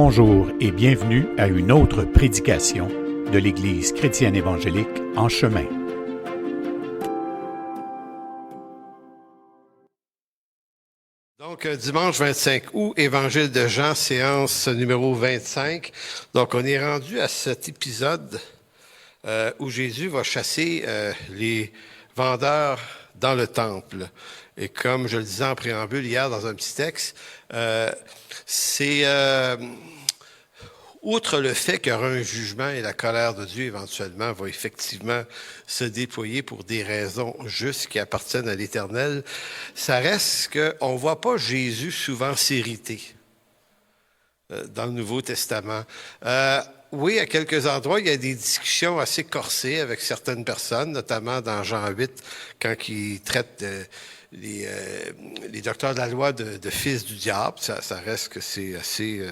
Bonjour et bienvenue à une autre prédication de l'Église chrétienne évangélique En Chemin. Donc, dimanche 25 août, Évangile de Jean, séance numéro 25. Donc, on est rendu à cet épisode où Jésus va chasser les vendeurs dans le temple. Et comme je le disais en préambule hier dans un petit texte, c'est... outre le fait qu'il y aura un jugement et la colère de Dieu éventuellement va effectivement se déployer pour des raisons justes qui appartiennent à l'Éternel, ça reste qu'on ne voit pas Jésus souvent s'irriter dans le Nouveau Testament. Oui, à quelques endroits, il y a des discussions assez corsées avec certaines personnes, notamment dans Jean 8, quand il traite les docteurs de la loi de fils du diable. Ça reste que c'est assez...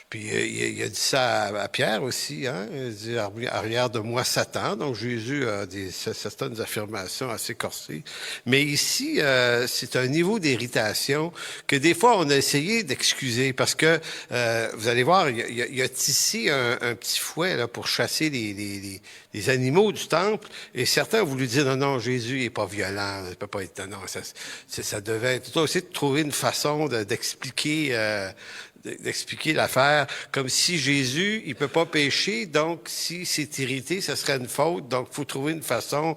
Puis il a dit ça à Pierre aussi, hein? Il dit « Arrière de moi, Satan ». Donc Jésus a certaines affirmations assez corsées. Mais ici, c'est un niveau d'irritation que des fois, on a essayé d'excuser parce que, vous allez voir, il a tissé un petit fouet là, pour chasser les animaux du temple. Et certains ont voulu dire « Non, Jésus n'est pas violent, ça peut pas être... » Non, ça devait être... Tu dois aussi trouver une façon d'expliquer l'affaire, comme si Jésus, il peut pas pécher, donc si c'est irrité, ça serait une faute, donc il faut trouver une façon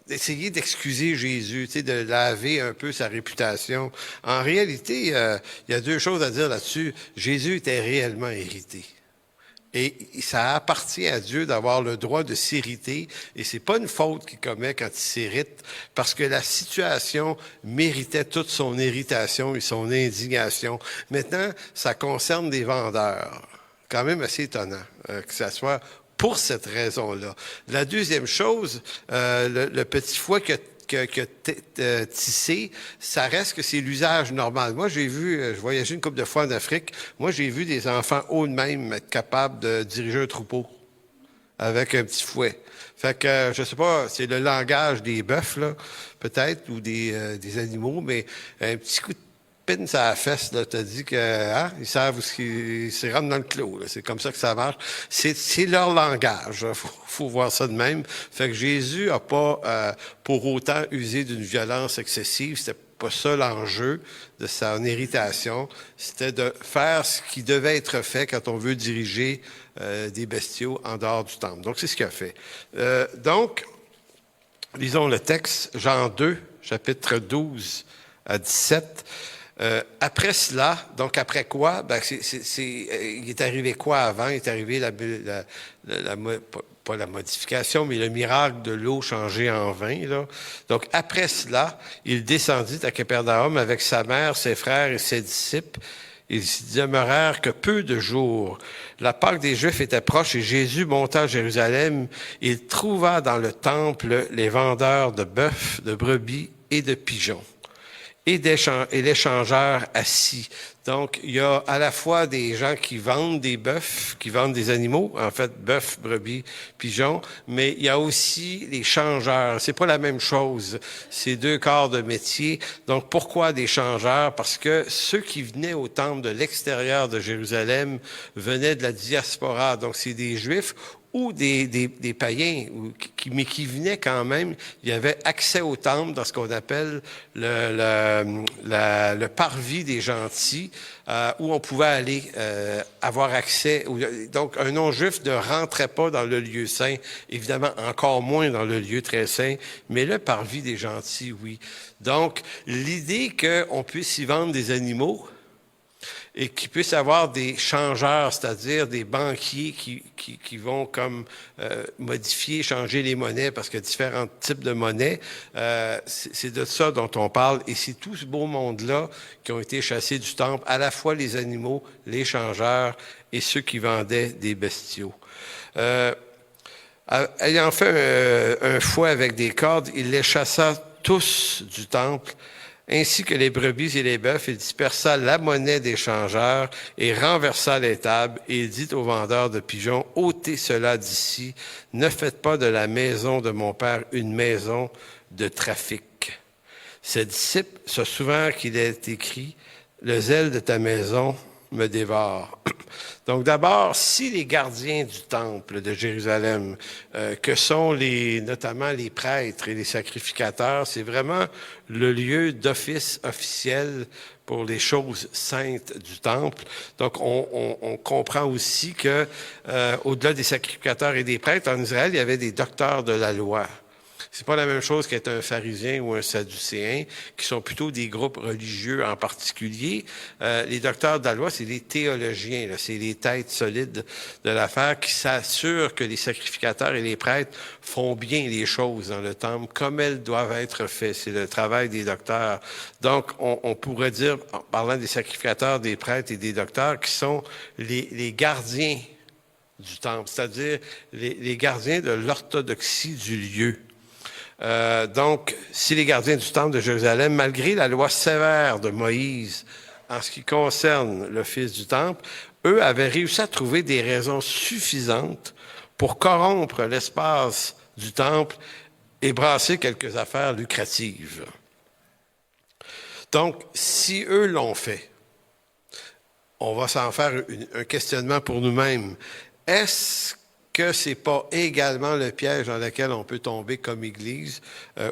d'essayer d'excuser Jésus, tu sais, de laver un peu sa réputation. En réalité, il y a deux choses à dire là-dessus. Jésus était réellement irrité. Et ça appartient à Dieu d'avoir le droit de s'irriter. Et c'est pas une faute qu'il commet quand il s'irrite, parce que la situation méritait toute son irritation et son indignation. Maintenant, ça concerne des vendeurs. Quand même assez étonnant que ça soit pour cette raison-là. La deuxième chose, le petit fouet que tissé, ça reste que c'est l'usage normal. Moi, je voyageais une couple de fois en Afrique, moi, j'ai vu des enfants eux-mêmes être capables de diriger un troupeau avec un petit fouet. Fait que, je sais pas, c'est le langage des bœufs, là, peut-être, ou des animaux, mais un petit coup de pin sur la fesse, là, t'as dit que, hein, ils savent où ils se rentrent dans le clos, là. C'est comme ça que ça marche. C'est leur langage. Faut voir ça de même. Fait que Jésus a pas, pour autant usé d'une violence excessive. C'était pas ça l'enjeu de son irritation. C'était de faire ce qui devait être fait quand on veut diriger, des bestiaux en dehors du temple. Donc, c'est ce qu'il a fait. Donc, lisons le texte, Jean 2, chapitre 12 à 17. Après cela, donc après quoi? Ben il est arrivé quoi avant? Il est arrivé pas la modification, mais le miracle de l'eau changée en vin, là. Donc après cela, il descendit à Capernaum avec sa mère, ses frères et ses disciples. Ils y demeurèrent que peu de jours. La Pâque des Juifs était proche et Jésus monta à Jérusalem. Il trouva dans le temple les vendeurs de bœufs, de brebis et de pigeons. Et les changeurs assis. Donc, il y a à la fois des gens qui vendent des bœufs, qui vendent des animaux, en fait, bœufs, brebis, pigeons, mais il y a aussi les changeurs. C'est pas la même chose. C'est deux corps de métier. Donc, pourquoi des changeurs? Parce que ceux qui venaient au temple de l'extérieur de Jérusalem venaient de la diaspora. Donc, c'est des Juifs ou des païens, mais qui venaient quand même. Il y avait accès au temple dans ce qu'on appelle le parvis des gentils, où on pouvait aller avoir accès. Donc, un non-juif ne rentrait pas dans le lieu saint, évidemment encore moins dans le lieu très saint, mais le parvis des gentils, oui. Donc, l'idée qu'on puisse y vendre des animaux, et qu'il puisse avoir des changeurs, c'est-à-dire des banquiers qui vont comme modifier, changer les monnaies, parce qu'il y a différents types de monnaies. C'est de ça dont on parle. Et c'est tout ce beau monde-là qui ont été chassés du temple, à la fois les animaux, les changeurs et ceux qui vendaient des bestiaux. Ayant fait un fouet avec des cordes, il les chassa tous du temple, ainsi que les brebis et les bœufs. Il dispersa la monnaie des changeurs et renversa les tables. Et il dit aux vendeurs de pigeons, « ôtez cela d'ici, ne faites pas de la maison de mon père une maison de trafic. » Ses disciples se souvinrent qu'il est écrit, « le zèle de ta maison me dévore. Donc d'abord, si les gardiens du temple de Jérusalem, que sont notamment les prêtres et les sacrificateurs, c'est vraiment le lieu d'office officiel pour les choses saintes du temple. Donc on comprend aussi que au-delà des sacrificateurs et des prêtres, en Israël, il y avait des docteurs de la loi. C'est pas la même chose qu'être un pharisien ou un sadducéen, qui sont plutôt des groupes religieux en particulier. Les docteurs de la loi, c'est les théologiens, là, c'est les têtes solides de l'affaire qui s'assurent que les sacrificateurs et les prêtres font bien les choses dans le temple comme elles doivent être faites. C'est le travail des docteurs. Donc, on pourrait dire, en parlant des sacrificateurs, des prêtres et des docteurs, qui sont les gardiens du temple, c'est-à-dire les gardiens de l'orthodoxie du lieu. Donc, si les gardiens du temple de Jérusalem, malgré la loi sévère de Moïse en ce qui concerne l'office du temple, eux avaient réussi à trouver des raisons suffisantes pour corrompre l'espace du temple et brasser quelques affaires lucratives. Donc, si eux l'ont fait, on va s'en faire un questionnement pour nous-mêmes. Est-ce que c'est pas également le piège dans lequel on peut tomber comme Église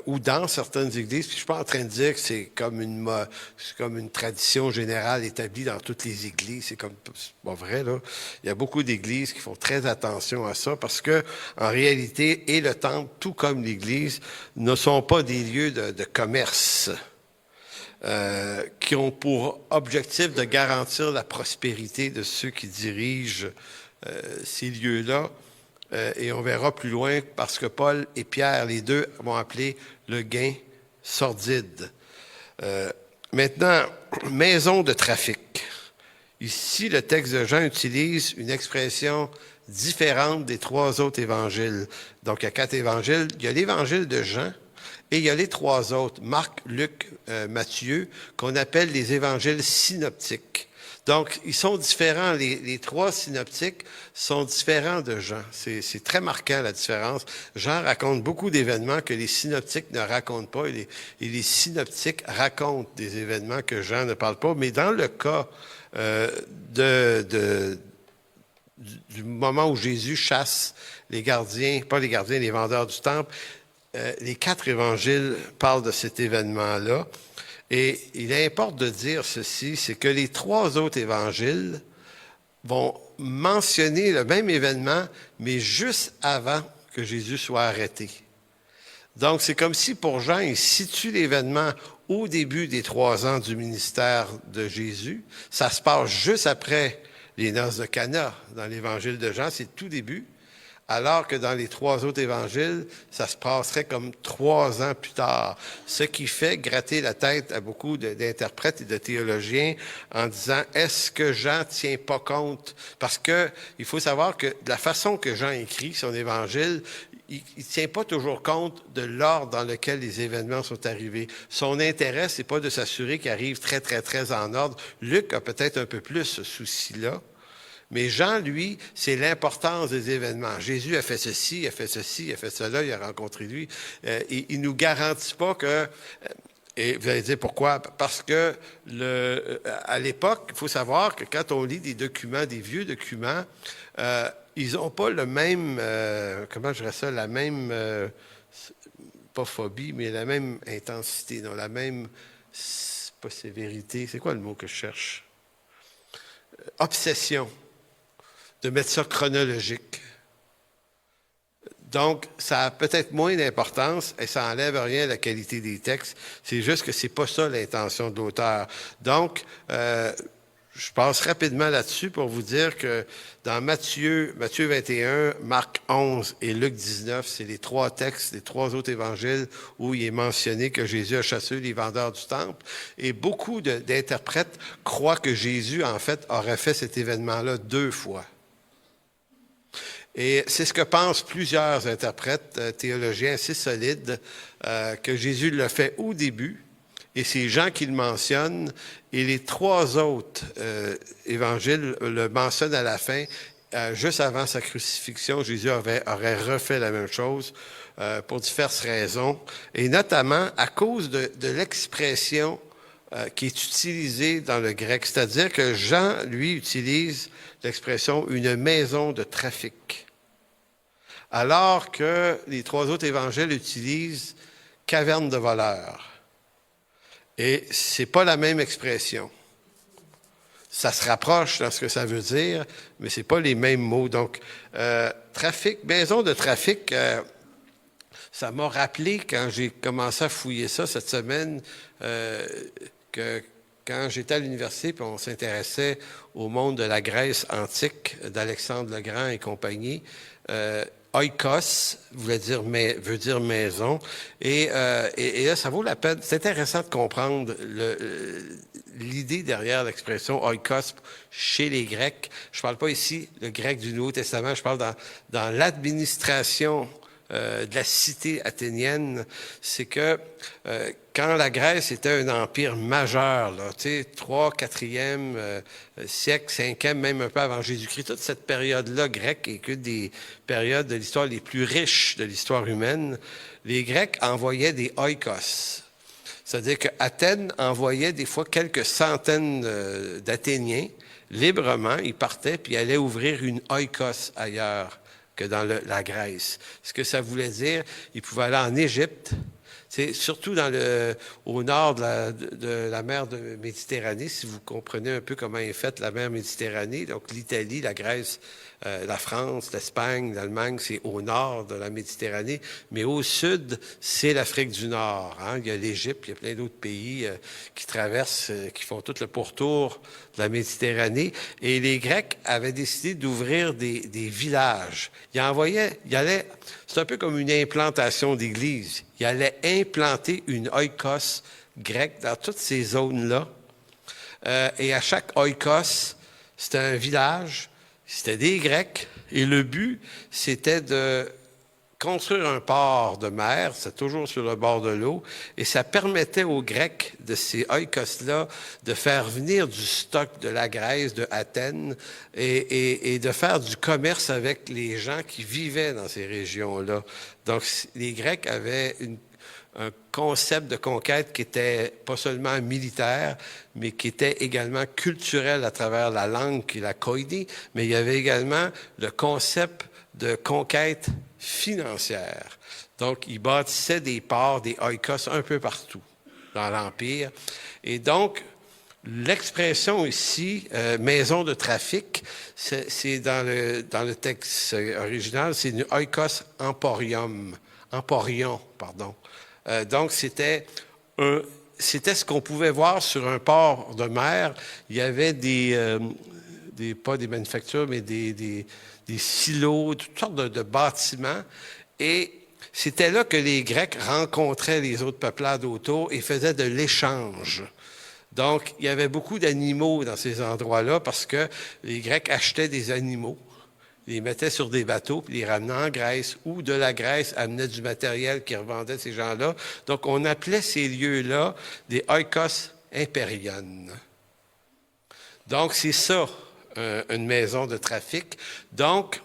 ou dans certaines Églises? Puis je suis pas en train de dire que c'est comme une tradition générale établie dans toutes les Églises. C'est pas vrai, là. Il y a beaucoup d'Églises qui font très attention à ça parce que, en réalité, et le temple, tout comme l'Église, ne sont pas des lieux de commerce. Qui ont pour objectif de garantir la prospérité de ceux qui dirigent ces lieux-là. Et on verra plus loin, parce que Paul et Pierre, les deux, vont appeler le gain sordide. Maintenant, maison de trafic. Ici, le texte de Jean utilise une expression différente des trois autres évangiles. Donc, il y a 4 évangiles. Il y a l'évangile de Jean et il y a les 3 autres, Marc, Luc, Matthieu, qu'on appelle les évangiles synoptiques. Donc, ils sont différents. Les 3 synoptiques sont différents de Jean. C'est très marquant, la différence. Jean raconte beaucoup d'événements que les synoptiques ne racontent pas. Et les synoptiques racontent des événements que Jean ne parle pas. Mais dans le cas du moment où Jésus chasse les gardiens, pas les gardiens, les vendeurs du temple, les 4 évangiles parlent de cet événement-là. Et il importe de dire ceci, c'est que les 3 autres évangiles vont mentionner le même événement, mais juste avant que Jésus soit arrêté. Donc, c'est comme si pour Jean, il situe l'événement au début des 3 ans du ministère de Jésus. Ça se passe juste après les noces de Cana dans l'évangile de Jean, c'est tout début. Alors que dans les 3 autres évangiles, ça se passerait comme 3 ans plus tard. Ce qui fait gratter la tête à beaucoup d'interprètes et de théologiens en disant, est-ce que Jean tient pas compte? Parce que il faut savoir que de la façon que Jean écrit son évangile, il tient pas toujours compte de l'ordre dans lequel les événements sont arrivés. Son intérêt, c'est pas de s'assurer qu'ils arrivent très, très, très en ordre. Luc a peut-être un peu plus ce souci-là. Mais Jean, lui, c'est l'importance des événements. Jésus a fait ceci, il a fait ceci, il a fait cela, il a rencontré lui. Il nous garantit pas que... Et vous allez dire pourquoi? Parce que à l'époque, il faut savoir que quand on lit des documents, des vieux documents, ils n'ont pas le même... comment je dirais ça? La même... pas phobie, mais la même intensité, non, la même... pas sévérité, c'est quoi le mot que je cherche? Obsession. De mettre ça chronologique. Donc, ça a peut-être moins d'importance et ça enlève rien à la qualité des textes. C'est juste que c'est pas ça l'intention de l'auteur. Donc, je passe rapidement là-dessus pour vous dire que dans Matthieu 21, Marc 11 et Luc 19, c'est les 3 textes, les 3 autres évangiles où il est mentionné que Jésus a chassé les vendeurs du temple. Et beaucoup d'interprètes croient que Jésus, en fait, aurait fait cet événement-là 2 fois. Et c'est ce que pensent plusieurs interprètes théologiens assez solides, que Jésus l'a fait au début, et c'est Jean qui le mentionne, et les 3 autres évangiles le mentionnent à la fin, juste avant sa crucifixion. Jésus aurait refait la même chose pour diverses raisons, et notamment à cause de l'expression qui est utilisée dans le grec. C'est-à-dire que Jean, lui, utilise l'expression « une maison de trafic », alors que les trois autres évangiles utilisent « caverne de voleurs ». Et c'est pas la même expression. Ça se rapproche dans ce que ça veut dire, mais c'est pas les mêmes mots. Donc, trafic, maison de trafic, ça m'a rappelé quand j'ai commencé à fouiller ça cette semaine, que quand j'étais à l'université, puis on s'intéressait au monde de la Grèce antique, d'Alexandre le Grand et compagnie, oikos veut dire maison. Et là, ça vaut la peine. C'est intéressant de comprendre l'idée derrière l'expression oikos chez les Grecs. Je ne parle pas ici le grec du Nouveau Testament, je parle dans l'administration de la cité athénienne. C'est que quand la Grèce était un empire majeur, là, 3e, 4e siècle, 5e, même un peu avant Jésus-Christ, toute cette période-là grecque est qu'une des périodes de l'histoire les plus riches de l'histoire humaine, les Grecs envoyaient des oikos. C'est-à-dire qu'Athènes envoyait des fois quelques centaines d'Athéniens librement, ils partaient puis ils allaient ouvrir une oikos ailleurs que dans la Grèce. Ce que ça voulait dire, ils pouvaient aller en Égypte, surtout au nord de la mer de Méditerranée, si vous comprenez un peu comment est faite la mer Méditerranée. Donc l'Italie, la Grèce, la France, l'Espagne, l'Allemagne, c'est au nord de la Méditerranée. Mais au sud, c'est l'Afrique du Nord. Hein. Il y a l'Égypte, il y a plein d'autres pays qui traversent, qui font tout le pourtour de la Méditerranée. Et les Grecs avaient décidé d'ouvrir des villages. Ils allaient, c'est un peu comme une implantation d'église. Ils allaient implanter une oikos grecque dans toutes ces zones-là. Et à chaque oikos, c'était un village, c'était des Grecs. Et le but, c'était de construire un port de mer, c'est toujours sur le bord de l'eau, et ça permettait aux Grecs de ces oikos-là de faire venir du stock de la Grèce, de Athènes, et de faire du commerce avec les gens qui vivaient dans ces régions-là. Donc, les Grecs avaient un concept de conquête qui était pas seulement militaire, mais qui était également culturel à travers la langue qui est la koiné, mais il y avait également le concept de conquête financière. Donc, ils bâtissaient des ports, des oikos un peu partout dans l'Empire. Et donc, l'expression ici, maison de trafic, c'est dans le texte original, c'est une oikos emporion, pardon. Donc, c'était ce qu'on pouvait voir sur un port de mer. Il y avait pas des manufactures, mais des silos, toutes sortes de bâtiments. Et c'était là que les Grecs rencontraient les autres peuplades autour et faisaient de l'échange. Donc, il y avait beaucoup d'animaux dans ces endroits-là parce que les Grecs achetaient des animaux, les mettaient sur des bateaux, puis les ramenaient en Grèce, ou de la Grèce amenaient du matériel qu'ils revendaient ces gens-là. Donc, on appelait ces lieux-là des oikos impérion. Donc, c'est ça, une maison de trafic. Donc,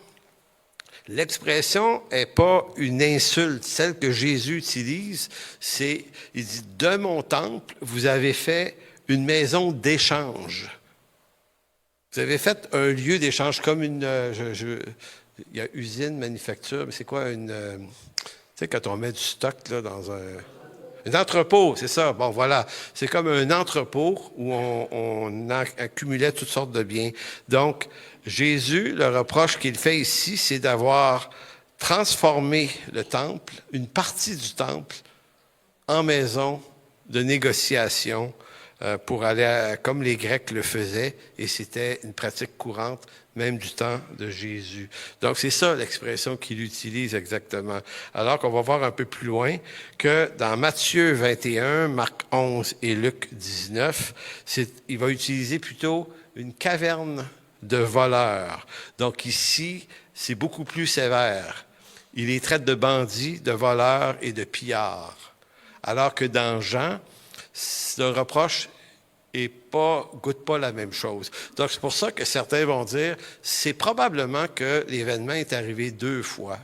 l'expression n'est pas une insulte. Celle que Jésus utilise, il dit « De mon temple, vous avez fait une maison d'échange. » Vous avez fait un lieu d'échange comme il y a usine, manufacture, mais c'est quoi tu sais, quand on met du stock là, dans un entrepôt, c'est ça. Bon, voilà. C'est comme un entrepôt où on accumulait toutes sortes de biens. Donc, Jésus, le reproche qu'il fait ici, c'est d'avoir transformé le temple, une partie du temple, en maison de négociation pour aller comme les Grecs le faisaient, et c'était une pratique courante, même du temps de Jésus. Donc, c'est ça l'expression qu'il utilise exactement. Alors qu'on va voir un peu plus loin que dans Matthieu 21, Marc 11 et Luc 19, il va utiliser plutôt une caverne de voleurs. Donc ici, c'est beaucoup plus sévère. Il les traite de bandits, de voleurs et de pillards. Alors que dans Jean, le reproche goûte pas la même chose. Donc, c'est pour ça que certains vont dire, c'est probablement que l'événement est arrivé 2 fois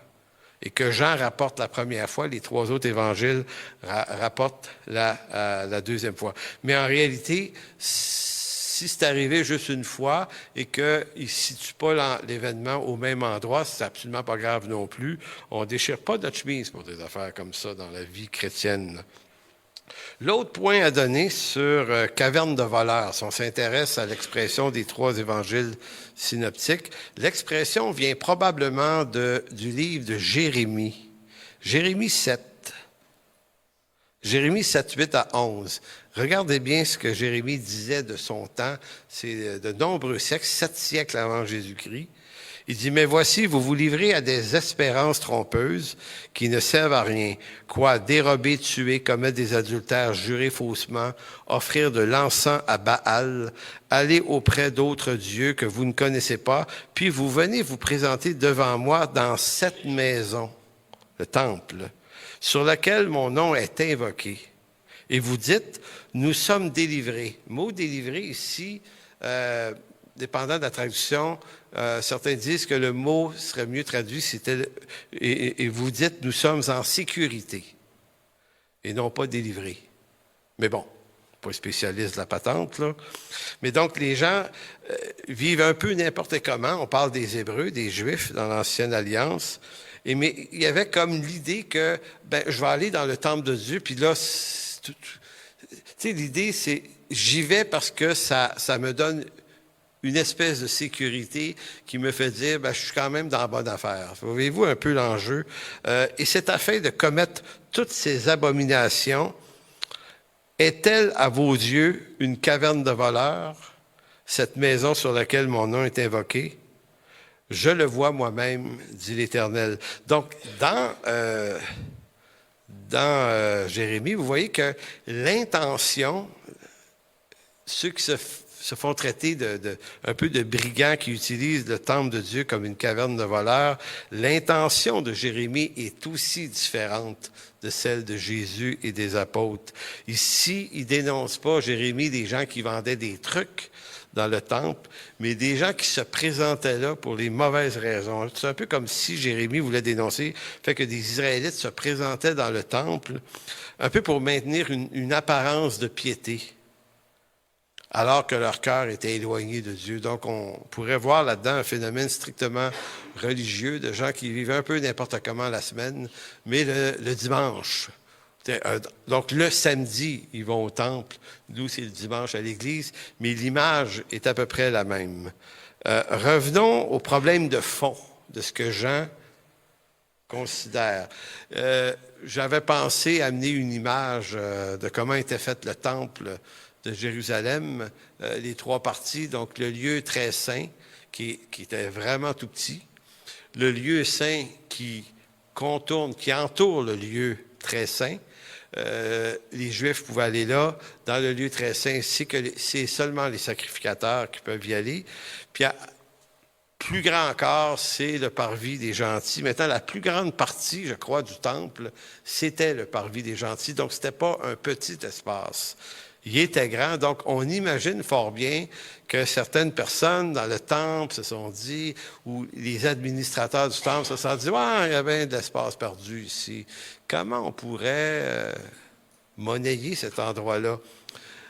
et que Jean rapporte la première fois, les 3 autres évangiles rapportent la deuxième fois. Mais en réalité, si c'est arrivé juste une fois et qu'il ne situe pas l'événement au même endroit, c'est absolument pas grave non plus. On ne déchire pas notre chemise pour des affaires comme ça dans la vie chrétienne. L'autre point à donner sur caverne de voleurs, si on s'intéresse à l'expression des 3 évangiles synoptiques, l'expression vient probablement du livre de Jérémie. Jérémie 7. Jérémie 7, 8 à 11. Regardez bien ce que Jérémie disait de son temps. C'est de nombreux siècles, 7 siècles avant Jésus-Christ. Il dit, « Mais voici, vous vous livrez à des espérances trompeuses qui ne servent à rien. Quoi, dérober, tuer, commettre des adultères, jurer faussement, offrir de l'encens à Baal, aller auprès d'autres dieux que vous ne connaissez pas, puis vous venez vous présenter devant moi dans cette maison, le temple, sur laquelle mon nom est invoqué. Et vous dites, nous sommes délivrés. » Mot délivré ici, dépendant de la traduction, certains disent que le mot serait mieux traduit, et vous dites, nous sommes en sécurité, et non pas délivrés. Mais bon, pas spécialiste de la patente, là. Mais donc, les gens vivent un peu n'importe comment. On parle des Hébreux, des Juifs dans l'Ancienne Alliance. Mais il y avait comme l'idée que, je vais aller dans le temple de Dieu, puis là, tu sais, l'idée, c'est, j'y vais parce que ça me donne une espèce de sécurité qui me fait dire, je suis quand même dans la bonne affaire. Voyez-vous un peu l'enjeu? Et c'est afin de commettre toutes ces abominations. Est-elle à vos yeux une caverne de voleurs, cette maison sur laquelle mon nom est invoqué? Je le vois moi-même, dit l'Éternel. Donc, dans Jérémie, vous voyez que l'intention, ceux qui se font traiter un peu de brigands qui utilisent le temple de Dieu comme une caverne de voleurs, l'intention de Jérémie est aussi différente de celle de Jésus et des apôtres. Ici, il dénonce pas, Jérémie, des gens qui vendaient des trucs dans le temple, mais des gens qui se présentaient là pour les mauvaises raisons. C'est un peu comme si Jérémie voulait dénoncer le fait que des Israélites se présentaient dans le temple, un peu pour maintenir une apparence de piété, alors que leur cœur était éloigné de Dieu. Donc, on pourrait voir là-dedans un phénomène strictement religieux de gens qui vivaient un peu n'importe comment la semaine, mais le dimanche. Donc, le samedi, ils vont au temple. Nous, c'est le dimanche à l'église, mais l'image est à peu près la même. Revenons au problème de fond de ce que Jean considère. J'avais pensé amener une image de comment était fait le temple de Jérusalem, les 3 parties, donc le lieu très saint, qui était vraiment tout petit, le lieu saint qui entoure le lieu très saint. Les Juifs pouvaient aller là. Dans le lieu très saint, c'est seulement les sacrificateurs qui peuvent y aller. Puis, plus grand encore, c'est le parvis des gentils. Maintenant, la plus grande partie, je crois, du temple, c'était le parvis des gentils. Donc, c'était pas un petit espace. Il était grand, donc on imagine fort bien que certaines personnes dans le temple se sont dit, ou les administrateurs du temple se sont dit, « Ouais, il y avait de l'espace perdu ici. Comment on pourrait monnayer cet endroit-là? »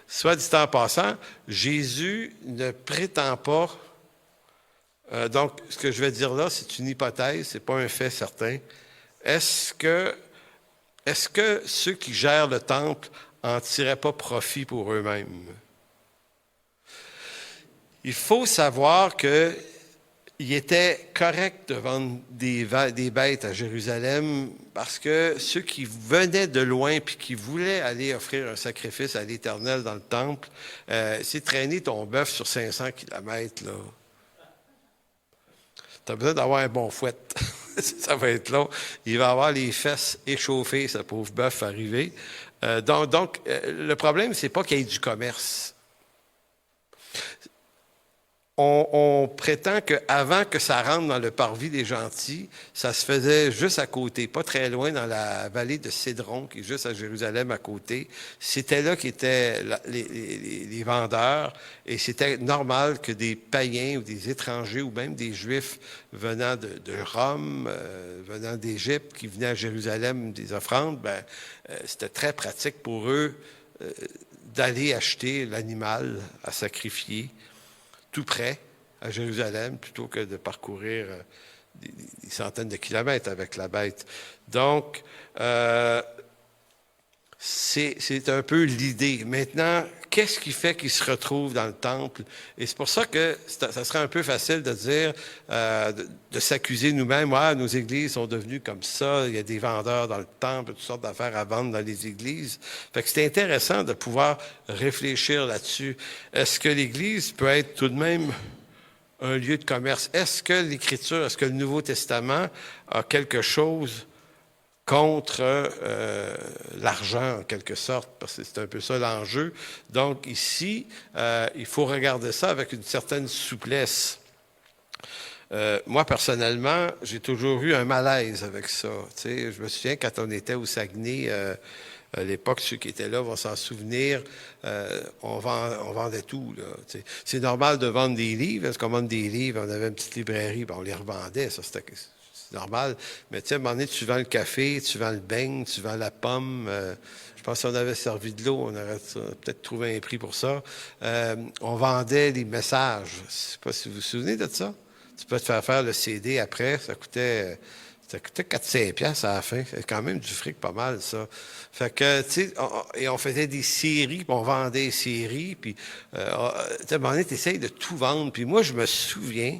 Soit dit en passant, Jésus ne prétend pas, donc ce que je vais dire là, c'est une hypothèse, c'est pas un fait certain. Est-ce que ceux qui gèrent le temple en tiraient pas profit pour eux-mêmes? Il faut savoir qu'il était correct de vendre des bêtes à Jérusalem parce que ceux qui venaient de loin puis qui voulaient aller offrir un sacrifice à l'Éternel dans le temple, c'est traîner ton bœuf sur 500 kilomètres, là. Tu as besoin d'avoir un bon fouet. Ça va être long. Il va avoir les fesses échauffées, ce pauvre bœuf arrivé. Donc, le problème, c'est pas qu'il y ait du commerce. On prétend qu'avant que ça rentre dans le parvis des gentils, ça se faisait juste à côté, pas très loin dans la vallée de Cédron, qui est juste à Jérusalem à côté. C'était là qu'étaient les vendeurs, et c'était normal que des païens ou des étrangers ou même des Juifs venant de Rome, venant d'Égypte, qui venaient à Jérusalem des offrandes, c'était très pratique pour eux d'aller acheter l'animal à sacrifier tout près, à Jérusalem, plutôt que de parcourir des centaines de kilomètres avec la bête. Donc, c'est un peu l'idée. Maintenant, qu'est-ce qui fait qu'ils se retrouvent dans le temple? Et c'est pour ça que ça serait un peu facile de dire, de s'accuser nous-mêmes, nos églises sont devenues comme ça, il y a des vendeurs dans le temple, toutes sortes d'affaires à vendre dans les églises. Fait que c'est intéressant de pouvoir réfléchir là-dessus. Est-ce que l'Église peut être tout de même un lieu de commerce? Est-ce que l'Écriture, est-ce que le Nouveau Testament a quelque chose contre l'argent, en quelque sorte, parce que c'est un peu ça l'enjeu. Donc ici, il faut regarder ça avec une certaine souplesse. Moi, personnellement, j'ai toujours eu un malaise avec ça. Tu sais, je me souviens quand on était au Saguenay, à l'époque, ceux qui étaient là vont s'en souvenir, on vendait tout. Là, tu sais. C'est normal de vendre des livres. Parce qu'on vend des livres, on avait une petite librairie, on les revendait. Ça, c'était normal. Mais tu sais, à un moment donné, tu vends le café, tu vends le beigne, tu vends la pomme. Je pense que si on avait servi de l'eau, on aurait peut-être trouvé un prix pour ça. On vendait les messages. Je ne sais pas si vous vous souvenez de ça. Tu peux te faire le CD après. Ça coûtait 4-5 piastres à la fin. C'est quand même du fric pas mal, ça. Fait que, tu sais, on faisait des séries, puis on vendait des séries, puis à un moment donné, tu essayes de tout vendre. Puis moi, je me souviens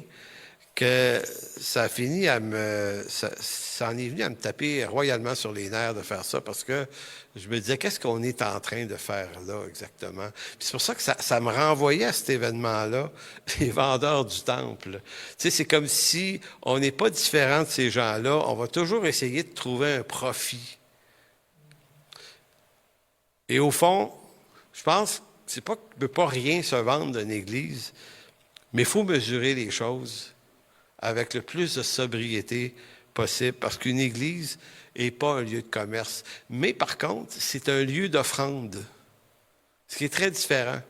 que ça a fini ça en est venu à me taper royalement sur les nerfs de faire ça, parce que je me disais, qu'est-ce qu'on est en train de faire là exactement? Puis c'est pour ça que ça me renvoyait à cet événement-là, les vendeurs du temple. Tu sais, c'est comme si on n'est pas différent de ces gens-là, on va toujours essayer de trouver un profit. Et au fond, je pense, c'est pas qu'il ne peut pas rien se vendre d'une église, mais il faut mesurer les choses avec le plus de sobriété possible, parce qu'une église n'est pas un lieu de commerce. Mais par contre, c'est un lieu d'offrande, ce qui est très différent.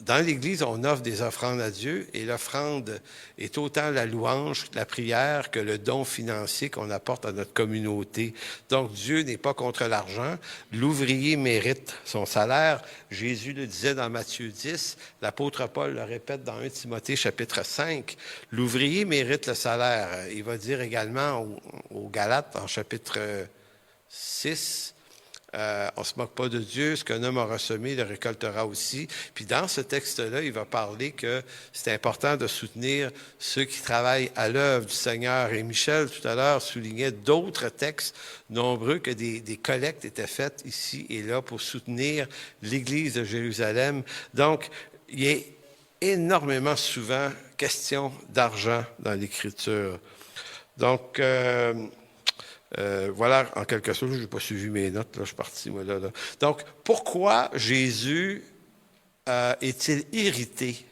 Dans l'Église, on offre des offrandes à Dieu, et l'offrande est autant la louange, la prière, que le don financier qu'on apporte à notre communauté. Donc, Dieu n'est pas contre l'argent. L'ouvrier mérite son salaire. Jésus le disait dans Matthieu 10. L'apôtre Paul le répète dans 1 Timothée, chapitre 5. L'ouvrier mérite le salaire. Il va dire également aux Galates, en chapitre 6, on ne se moque pas de Dieu, ce qu'un homme aura semé, il le récoltera aussi. Puis dans ce texte-là, il va parler que c'est important de soutenir ceux qui travaillent à l'œuvre du Seigneur. Et Michel, tout à l'heure, soulignait d'autres textes nombreux que des collectes étaient faites ici et là pour soutenir l'Église de Jérusalem. Donc, il y a énormément souvent question d'argent dans l'Écriture. Donc, voilà, en quelque sorte, je n'ai pas suivi mes notes, là, je suis parti, moi, là. Donc, pourquoi Jésus est-il irrité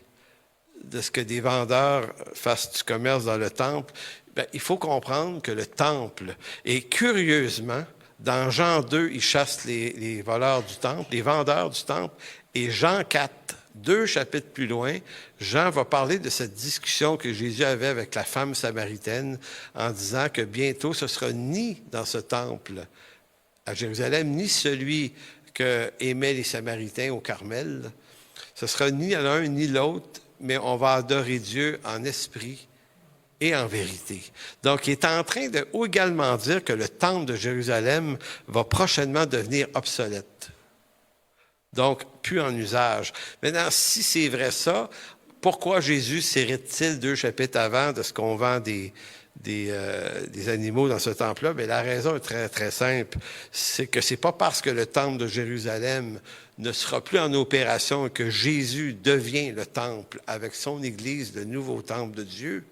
de ce que des vendeurs fassent du commerce dans le temple? Bien, il faut comprendre que le temple, et curieusement, dans Jean 2, il chasse les voleurs du temple, les vendeurs du temple, et Jean 4, 2 chapitres plus loin, Jean va parler de cette discussion que Jésus avait avec la femme samaritaine en disant que bientôt ce sera ni dans ce temple à Jérusalem, ni celui que aimaient les Samaritains au Carmel. Ce sera ni l'un ni l'autre, mais on va adorer Dieu en esprit et en vérité. Donc, il est en train de également dire que le temple de Jérusalem va prochainement devenir obsolète. Donc, plus en usage. Maintenant, si c'est vrai ça, pourquoi Jésus s'irrite-t-il 2 chapitres avant de ce qu'on vend des animaux dans ce temple-là? Bien, la raison est très, très simple. C'est que c'est pas parce que le temple de Jérusalem ne sera plus en opération et que Jésus devient le temple avec son Église, le nouveau temple de Dieu.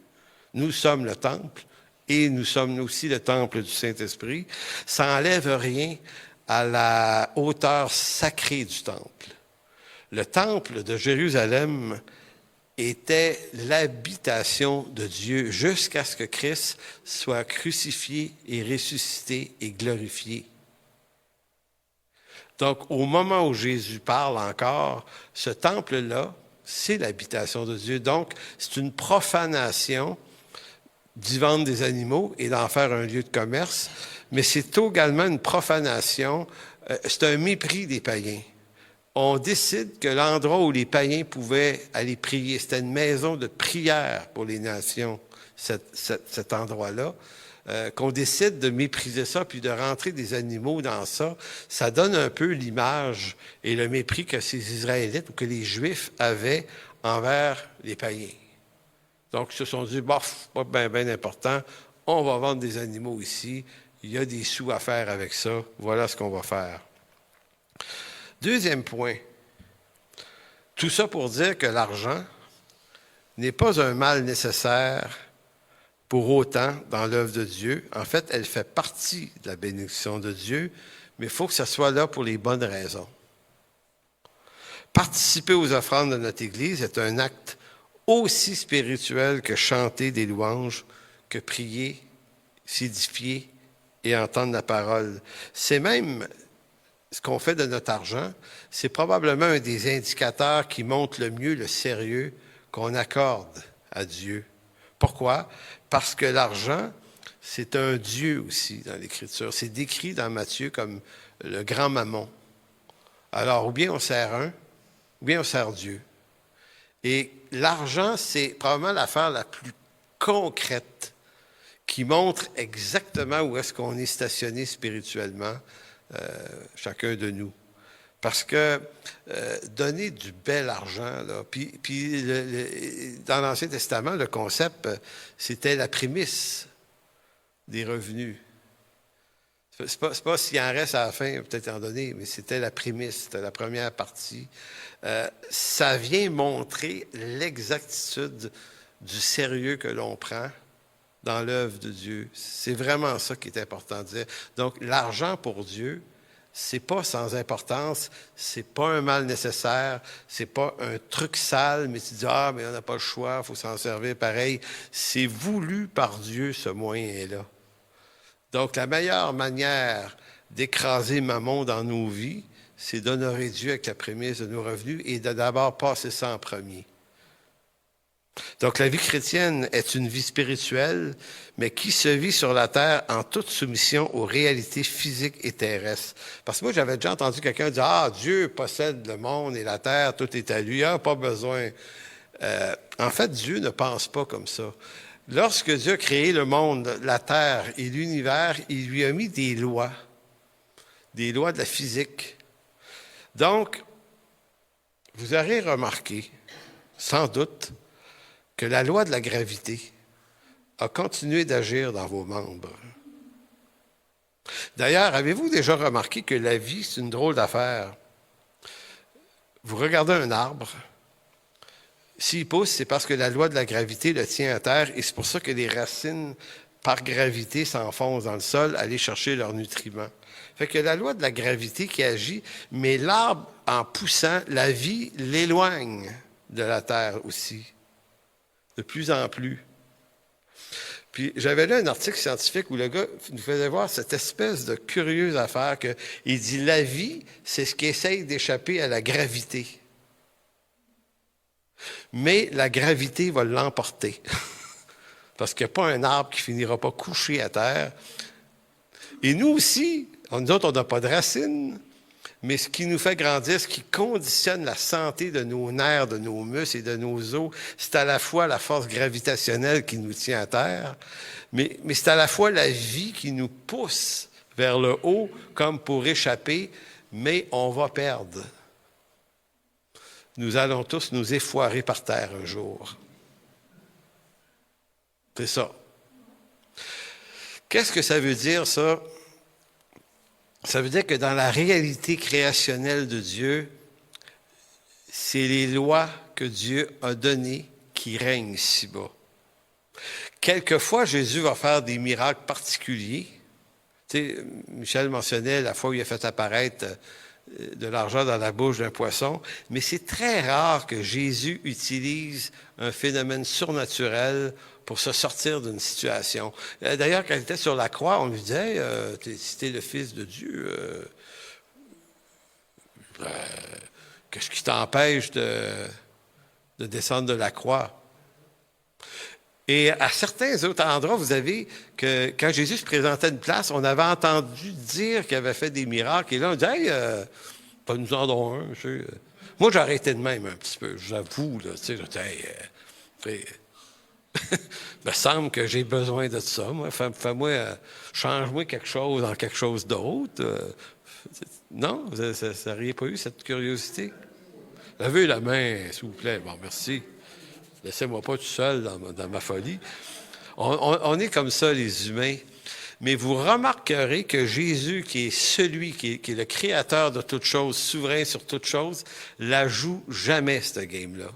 Nous sommes le temple et nous sommes aussi le temple du Saint-Esprit. Ça n'enlève rien à la hauteur sacrée du temple. Le temple de Jérusalem était l'habitation de Dieu jusqu'à ce que Christ soit crucifié et ressuscité et glorifié. Donc, au moment où Jésus parle encore, ce temple-là, c'est l'habitation de Dieu. Donc, c'est une profanation d'y vendre des animaux et d'en faire un lieu de commerce, mais c'est également une profanation, c'est un mépris des païens. On décide que l'endroit où les païens pouvaient aller prier, c'était une maison de prière pour les nations, cet endroit-là, qu'on décide de mépriser ça puis de rentrer des animaux dans ça, ça donne un peu l'image et le mépris que ces Israélites ou que les Juifs avaient envers les païens. Donc, ils se sont dit, bof, pas bien important, on va vendre des animaux ici, il y a des sous à faire avec ça, voilà ce qu'on va faire. Deuxième point, tout ça pour dire que l'argent n'est pas un mal nécessaire pour autant dans l'œuvre de Dieu. En fait, elle fait partie de la bénédiction de Dieu, mais il faut que ça soit là pour les bonnes raisons. Participer aux offrandes de notre Église est un acte aussi spirituel que chanter des louanges, que prier, s'édifier et entendre la parole. C'est même ce qu'on fait de notre argent, c'est probablement un des indicateurs qui montre le mieux le sérieux qu'on accorde à Dieu. Pourquoi? Parce que l'argent, c'est un Dieu aussi dans l'Écriture. C'est décrit dans Matthieu comme le grand mammon. Alors, ou bien on sert un, ou bien on sert Dieu. Et l'argent, c'est probablement l'affaire la plus concrète qui montre exactement où est-ce qu'on est stationné spirituellement, chacun de nous. Parce que donner du bel argent, là, puis dans l'Ancien Testament, le concept, c'était la prémisse des revenus. C'est pas s'il en reste à la fin, peut-être en donner, mais c'était la prémisse, c'était la première partie. Ça vient montrer l'exactitude du sérieux que l'on prend dans l'œuvre de Dieu. C'est vraiment ça qui est important de dire. Donc, l'argent pour Dieu, c'est pas sans importance, c'est pas un mal nécessaire, c'est pas un truc sale, mais tu dis, ah, mais on n'a pas le choix, il faut s'en servir pareil. C'est voulu par Dieu, ce moyen-là. Donc, la meilleure manière d'écraser Mammon dans nos vies, c'est d'honorer Dieu avec la prémisse de nos revenus et de d'abord passer ça en premier. Donc, la vie chrétienne est une vie spirituelle, mais qui se vit sur la terre en toute soumission aux réalités physiques et terrestres. Parce que moi, j'avais déjà entendu quelqu'un dire « Ah, Dieu possède le monde et la terre, tout est à lui, pas besoin. » En fait, Dieu ne pense pas comme ça. Lorsque Dieu a créé le monde, la terre et l'univers, il lui a mis des lois de la physique. Donc, vous aurez remarqué, sans doute, que la loi de la gravité a continué d'agir dans vos membres. D'ailleurs, avez-vous déjà remarqué que la vie, c'est une drôle d'affaire? Vous regardez un arbre, s'il pousse, c'est parce que la loi de la gravité le tient à terre et c'est pour ça que les racines, par gravité, s'enfoncent dans le sol, aller chercher leurs nutriments. Fait que la loi de la gravité qui agit, mais l'arbre, en poussant, la vie l'éloigne de la terre aussi. De plus en plus. Puis j'avais lu un article scientifique où le gars nous faisait voir cette espèce de curieuse affaire qu'il dit la vie, c'est ce qui essaye d'échapper à la gravité. Mais la gravité va l'emporter. Parce qu'il n'y a pas un arbre qui finira pas couché à terre. Et nous aussi, nous autres, on n'a pas de racines. Mais ce qui nous fait grandir, ce qui conditionne la santé de nos nerfs, de nos muscles et de nos os, c'est à la fois la force gravitationnelle qui nous tient à terre, mais c'est à la fois la vie qui nous pousse vers le haut comme pour échapper, mais on va perdre. Nous allons tous nous effoirer par terre un jour. C'est ça. Qu'est-ce que ça veut dire, ça? Ça veut dire que dans la réalité créationnelle de Dieu, c'est les lois que Dieu a données qui règnent ici-bas. Quelquefois, Jésus va faire des miracles particuliers. Tu sais, Michel mentionnait la fois où il a fait apparaître de l'argent dans la bouche d'un poisson, mais c'est très rare que Jésus utilise un phénomène surnaturel pour se sortir d'une situation. D'ailleurs, quand il était sur la croix, on lui disait, si t'es le Fils de Dieu, qu'est-ce qui t'empêche de descendre de la croix? Et à certains autres endroits, vous avez que quand Jésus se présentait une place, on avait entendu dire qu'il avait fait des miracles. Et là, on dit, hey, pas nous en donnons un, monsieur. Moi, j'aurais été de même un petit peu, j'avoue, là, tu sais, me semble que j'ai besoin de ça, moi. Fais-moi, change-moi quelque chose en quelque chose d'autre. Non, vous n'auriez pas eu cette curiosité? Levez la main, s'il vous plaît. Bon, merci. Laissez-moi pas tout seul dans ma folie. On est comme ça, les humains. Mais vous remarquerez que Jésus, qui est celui qui est le créateur de toutes choses, souverain sur toutes choses, la joue jamais, cette game-là.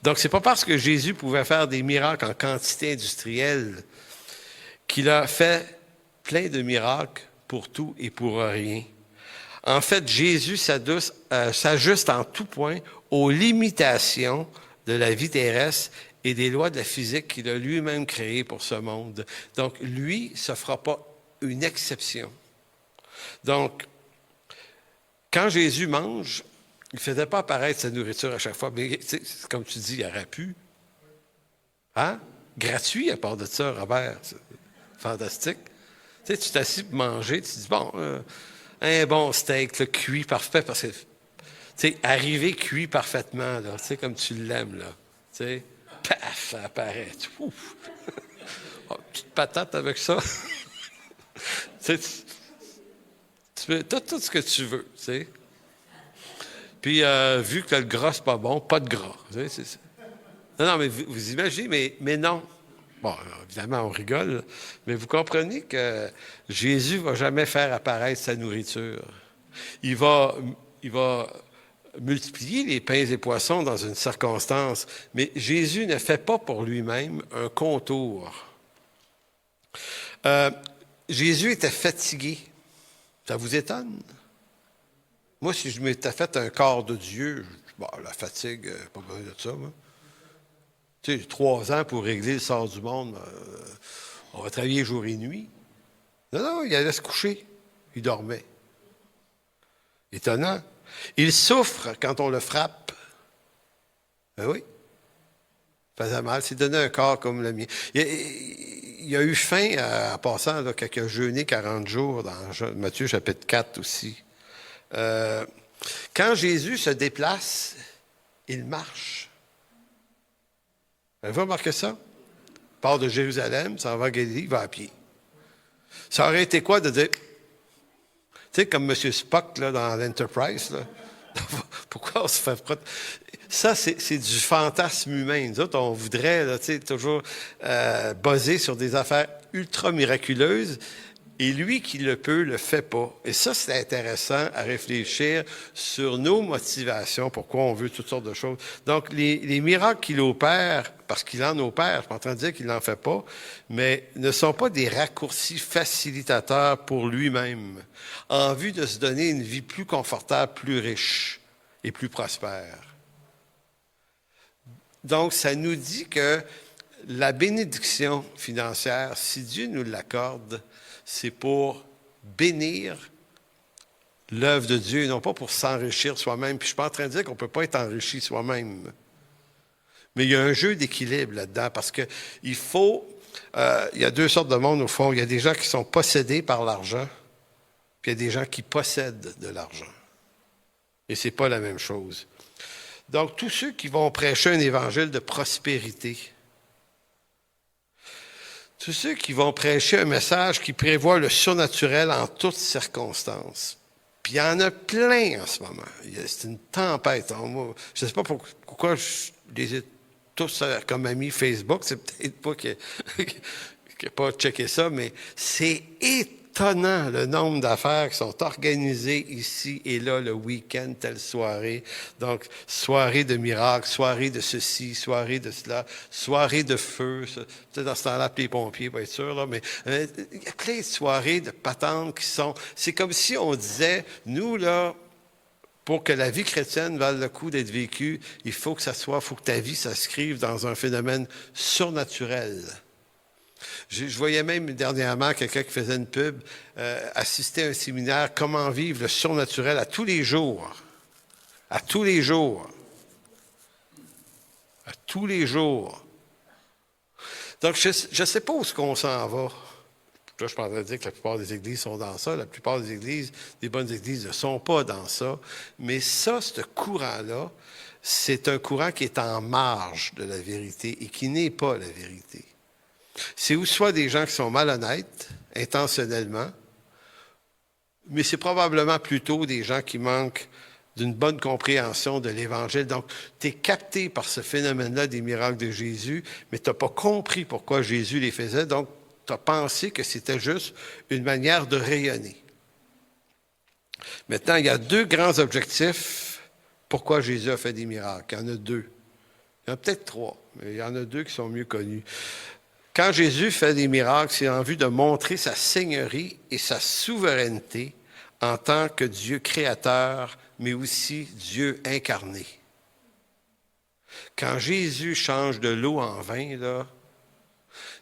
Donc, c'est pas parce que Jésus pouvait faire des miracles en quantité industrielle qu'il a fait plein de miracles pour tout et pour rien. En fait, Jésus s'ajuste en tout point aux limitations de la vie terrestre et des lois de la physique qu'il a lui-même créées pour ce monde. Donc, lui, ça ne fera pas une exception. Donc, quand Jésus mange, il ne faisait pas apparaître sa nourriture à chaque fois. Mais, comme tu dis, il aurait pu. Hein? Gratuit à part de ça, Robert. C'est fantastique. Tu t'assis pour manger, tu te dis, bon, un bon steak, là, cuit parfait, parce que, tu sais, arrivé cuit parfaitement, là, tu sais, comme tu l'aimes, là. Tu sais, paf, ça apparaît. Ouf. Oh, petite patate avec ça. Tu peux tout ce que tu veux, tu sais. Puis, vu que le gras, c'est pas bon, pas de gras. Tu sais, non, mais vous imaginez, mais non. Bon, évidemment, on rigole, mais vous comprenez que Jésus ne va jamais faire apparaître sa nourriture. Il va multiplier les pains et poissons dans une circonstance, mais Jésus ne fait pas pour lui-même un contour. Jésus était fatigué. Ça vous étonne? Moi, si je m'étais fait un corps de Dieu, bon, la fatigue, pas besoin de ça, moi. Tu sais, 3 ans pour régler le sort du monde, on va travailler jour et nuit. Non, il allait se coucher. Il dormait. Étonnant. Il souffre quand on le frappe. Ben oui. Ça faisait mal. C'est donné un corps comme le mien. Il a eu faim en passant, là, quand il a jeûné 40 jours dans Matthieu chapitre 4 aussi. Quand Jésus se déplace, il marche. Avez-vous remarqué ça? Il part de Jérusalem, ça va à Galilée, il va à pied. Ça aurait été quoi de dire, tu sais, comme M. Spock là, dans l'Enterprise, là. Pourquoi on se fait prendre? Ça, c'est du fantasme humain. Nous autres, on voudrait là, toujours buzzer sur des affaires ultra miraculeuses. Et lui qui le peut, le fait pas. Et ça, c'est intéressant à réfléchir sur nos motivations, pourquoi on veut toutes sortes de choses. Donc, les miracles qu'il opère, parce qu'il en opère, je ne suis pas en train de dire qu'il n'en fait pas, mais ne sont pas des raccourcis facilitateurs pour lui-même, en vue de se donner une vie plus confortable, plus riche et plus prospère. Donc, ça nous dit que la bénédiction financière, si Dieu nous l'accorde, c'est pour bénir l'œuvre de Dieu, et non pas pour s'enrichir soi-même. Puis je ne suis pas en train de dire qu'on ne peut pas être enrichi soi-même. Mais il y a un jeu d'équilibre là-dedans, parce que il y a 2 sortes de monde au fond. Il y a des gens qui sont possédés par l'argent, puis il y a des gens qui possèdent de l'argent. Et ce n'est pas la même chose. Donc, tous ceux qui vont prêcher un évangile de prospérité, tous ceux qui vont prêcher un message qui prévoit le surnaturel en toutes circonstances. Puis il y en a plein en ce moment. C'est une tempête. Moi, je ne sais pas pourquoi je les ai tous comme amis Facebook. C'est peut-être pas qu'il n'a pas checké ça, mais c'est étonnant étonnant le nombre d'affaires qui sont organisées ici et là le week-end, telle soirée. Donc, soirée de miracles, soirée de ceci, soirée de cela, soirée de feu. Peut-être dans ce temps-là, appeler les pompiers, pas être sûr, là, mais il y a plein de soirées de patentes qui sont... C'est comme si on disait, nous, là, pour que la vie chrétienne vaille le coup d'être vécue, il faut que ta vie s'inscrive dans un phénomène surnaturel. Je voyais même dernièrement quelqu'un qui faisait une pub, assister à un séminaire, comment vivre le surnaturel à tous les jours. À tous les jours. À tous les jours. Donc, je ne sais pas où est-ce qu'on s'en va. Là, je suis en train de dire que la plupart des églises sont dans ça. La plupart des églises, des bonnes églises, ne sont pas dans ça. Mais ça, ce courant-là, c'est un courant qui est en marge de la vérité et qui n'est pas la vérité. C'est ou soit des gens qui sont malhonnêtes, intentionnellement, mais c'est probablement plutôt des gens qui manquent d'une bonne compréhension de l'Évangile. Donc, tu es capté par ce phénomène-là des miracles de Jésus, mais tu n'as pas compris pourquoi Jésus les faisait, donc tu as pensé que c'était juste une manière de rayonner. Maintenant, il y a deux grands objectifs pourquoi Jésus a fait des miracles. Il y en a deux. Il y en a peut-être trois, mais il y en a deux qui sont mieux connus. Quand Jésus fait des miracles, c'est en vue de montrer sa seigneurie et sa souveraineté en tant que Dieu créateur, mais aussi Dieu incarné. Quand Jésus change de l'eau en vin, là,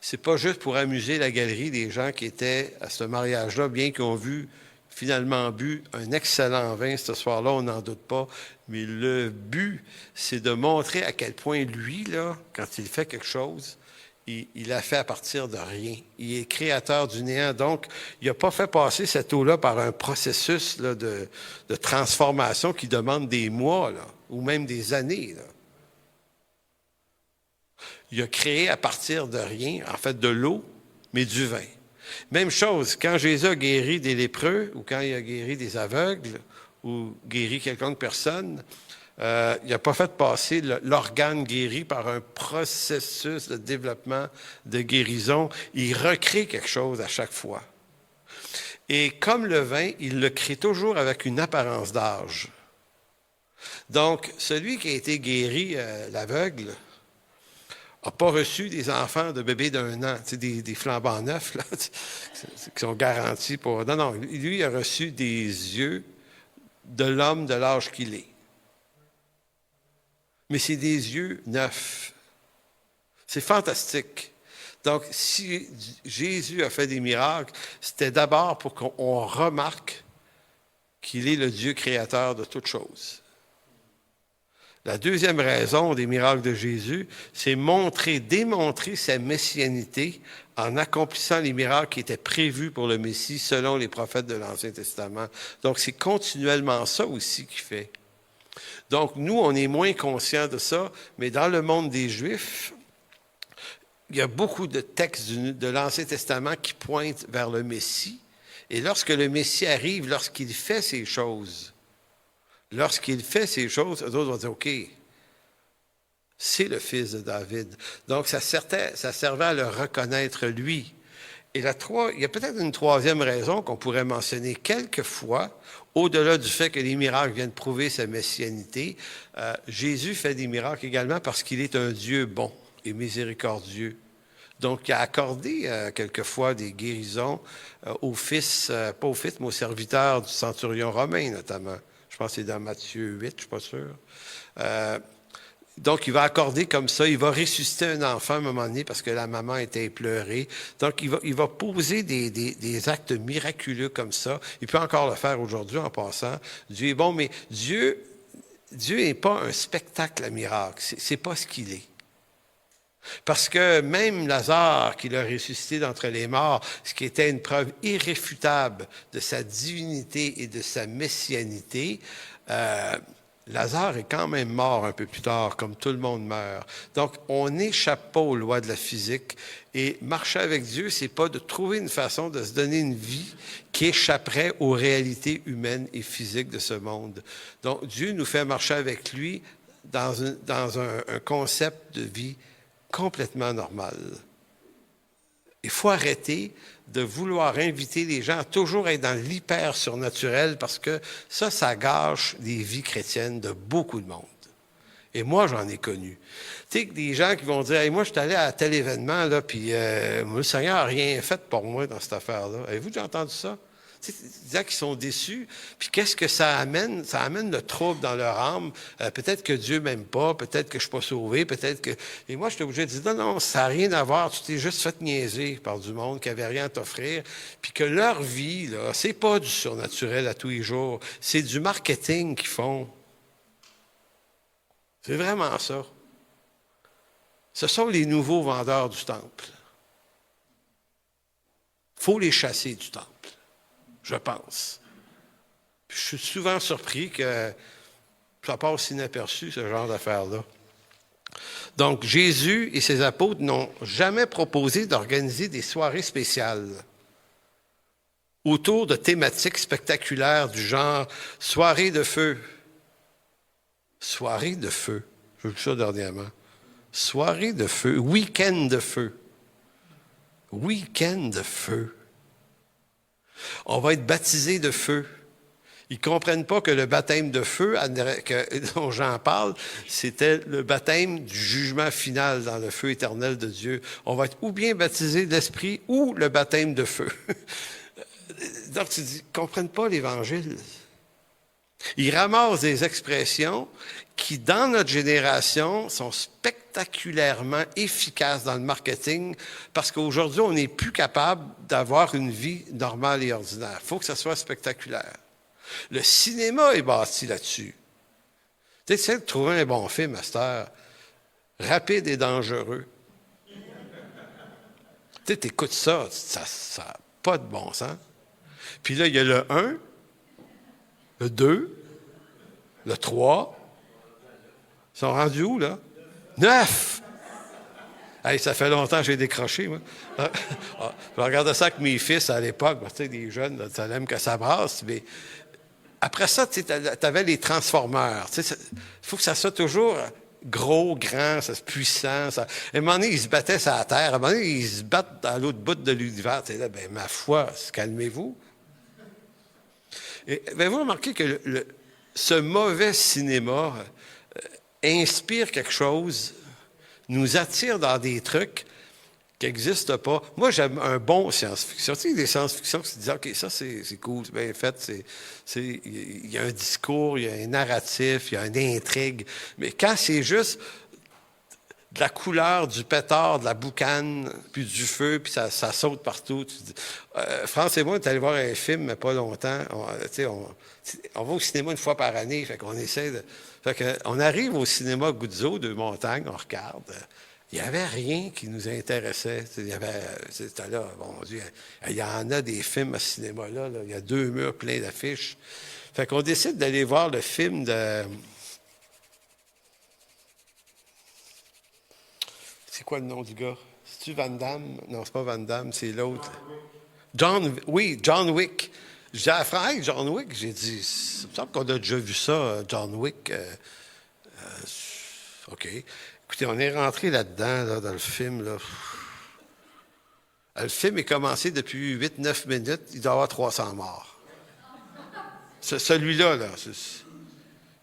c'est pas juste pour amuser la galerie des gens qui étaient à ce mariage-là, bien qu'ils ont finalement bu un excellent vin ce soir-là, on n'en doute pas. Mais le but, c'est de montrer à quel point lui, là, quand il fait quelque chose, il l'a fait à partir de rien. Il est créateur du néant. Donc, il n'a pas fait passer cette eau-là par un processus là, de transformation qui demande des mois, là, ou même des années. Là. Il a créé à partir de rien, en fait de l'eau, mais du vin. Même chose, quand Jésus a guéri des lépreux, ou quand il a guéri des aveugles, ou guéri quelconque personne, il n'a pas fait passer l'organe guéri par un processus de développement de guérison. Il recrée quelque chose à chaque fois. Et comme le vin, il le crée toujours avec une apparence d'âge. Donc, celui qui a été guéri, l'aveugle, n'a pas reçu des enfants de bébés d'1 an, des flambants neufs, là, qui sont garantis pour... Non, lui, il a reçu des yeux de l'homme de l'âge qu'il est. Mais c'est des yeux neufs. C'est fantastique. Donc, si Jésus a fait des miracles, c'était d'abord pour qu'on remarque qu'il est le Dieu créateur de toutes choses. La deuxième raison des miracles de Jésus, c'est démontrer sa messianité en accomplissant les miracles qui étaient prévus pour le Messie selon les prophètes de l'Ancien Testament. Donc, c'est continuellement ça aussi qu'il fait. Donc, nous, on est moins conscients de ça, mais dans le monde des Juifs, il y a beaucoup de textes de l'Ancien Testament qui pointent vers le Messie. Et lorsque le Messie arrive, lorsqu'il fait ces choses, eux autres vont dire, OK, c'est le fils de David. Donc, ça servait à le reconnaître lui. Et il y a peut-être une troisième raison qu'on pourrait mentionner quelquefois, au-delà du fait que les miracles viennent prouver sa messianité. Jésus fait des miracles également parce qu'il est un Dieu bon et miséricordieux. Donc, il a accordé quelquefois des guérisons aux fils, pas aux fils, mais aux serviteurs du centurion romain notamment. Je pense que c'est dans Matthieu 8, je ne suis pas sûr. Donc, il va accorder comme ça. Il va ressusciter un enfant à un moment donné parce que la maman était éplorée. Donc, il va poser des actes miraculeux comme ça. Il peut encore le faire aujourd'hui en passant. Dieu est bon, mais Dieu n'est pas un spectacle à miracle. C'est pas ce qu'il est. Parce que même Lazare, qui l'a ressuscité d'entre les morts, ce qui était une preuve irréfutable de sa divinité et de sa messianité, Lazare est quand même mort un peu plus tard, comme tout le monde meurt. Donc, on n'échappe pas aux lois de la physique. Et marcher avec Dieu, c'est pas de trouver une façon de se donner une vie qui échapperait aux réalités humaines et physiques de ce monde. Donc, Dieu nous fait marcher avec lui dans un concept de vie complètement normal. Il faut arrêter de vouloir inviter les gens à toujours être dans l'hyper surnaturel parce que ça gâche les vies chrétiennes de beaucoup de monde. Et moi, j'en ai connu. Tu sais, des gens qui vont dire hey, « Moi, je suis allé à tel événement, là, puis le Seigneur n'a rien fait pour moi dans cette affaire-là. » Avez-vous déjà entendu ça? Tu sais, des gens qui sont déçus. Puis qu'est-ce que ça amène? Ça amène le trouble dans leur âme. Peut-être que Dieu m'aime pas, peut-être que je suis pas sauvé, peut-être que... Et moi, j'étais obligé de dire non, ça n'a rien à voir. Tu t'es juste fait niaiser par du monde qui avait rien à t'offrir. Puis que leur vie, là, c'est pas du surnaturel à tous les jours. C'est du marketing qu'ils font. C'est vraiment ça. Ce sont les nouveaux vendeurs du temple. Il faut les chasser du temple, je pense. Puis je suis souvent surpris que ça passe inaperçu, ce genre d'affaires-là. Donc, Jésus et ses apôtres n'ont jamais proposé d'organiser des soirées spéciales autour de thématiques spectaculaires du genre « soirée de feu ». Soirée de feu. J'ai vu ça dernièrement. Soirée de feu. Week-end de feu. Week-end de feu. On va être baptisé de feu. Ils ne comprennent pas que le baptême de feu, dont Jean parle, c'était le baptême du jugement final dans le feu éternel de Dieu. On va être ou bien baptisé de l'Esprit ou le baptême de feu. Donc, tu dis, ils ne comprennent pas l'Évangile. Ils ramassent des expressions qui, dans notre génération, sont spectaculairement efficaces dans le marketing parce qu'aujourd'hui, on n'est plus capable d'avoir une vie normale et ordinaire. Il faut que ça soit spectaculaire. Le cinéma est bâti là-dessus. Tu essaies de trouver un bon film à cette heure, rapide et dangereux. Tu écoutes ça, ça n'a pas de bon sens. Puis là, il y a le 1, le 2, le 3. Ils sont rendus où, là? 9! Hey, ça fait longtemps que j'ai décroché, moi. Je regardais ça avec mes fils à l'époque. Tu sais, des jeunes, là, ça aime que ça brasse. Mais après ça, tu avais les transformeurs. Il faut que ça soit toujours gros, grand, puissant. À un moment donné, ils se battaient sur la terre. À un moment donné, ils se battent à l'autre bout de l'univers. Là, ben, ma foi, calmez-vous. Et avez-vous remarqué que ce mauvais cinéma inspire quelque chose, nous attire dans des trucs qui n'existent pas. Moi, j'aime un bon science-fiction. Tu sais, des science-fiction qui se disent « OK, ça, c'est cool, c'est bien fait. Il y a un discours, il y a un narratif, il y a une intrigue. » Mais quand c'est juste de la couleur, du pétard, de la boucane, puis du feu, puis ça saute partout. Tu dis, France et moi, on est allés voir un film, mais pas longtemps. On va au cinéma une fois par année, fait qu'on essaie de... Fait qu'on arrive au cinéma Guzzo de Montagne, on regarde. Il n'y avait rien qui nous intéressait. C'était là, bon Dieu, il y en a des films à ce cinéma-là. Là, il y a 2 murs pleins d'affiches. Fait qu'on décide d'aller voir le film de... C'est quoi le nom du gars? C'est-tu Van Damme? Non, c'est pas Van Damme, c'est l'autre. John Wick. J'ai dit à Franck, John Wick, j'ai dit, il me semble qu'on a déjà vu ça, John Wick. OK. Écoutez, on est rentré là-dedans, là, dans le film. Là. Le film est commencé depuis 8-9 minutes. Il doit y avoir 300 morts. Celui-là, là,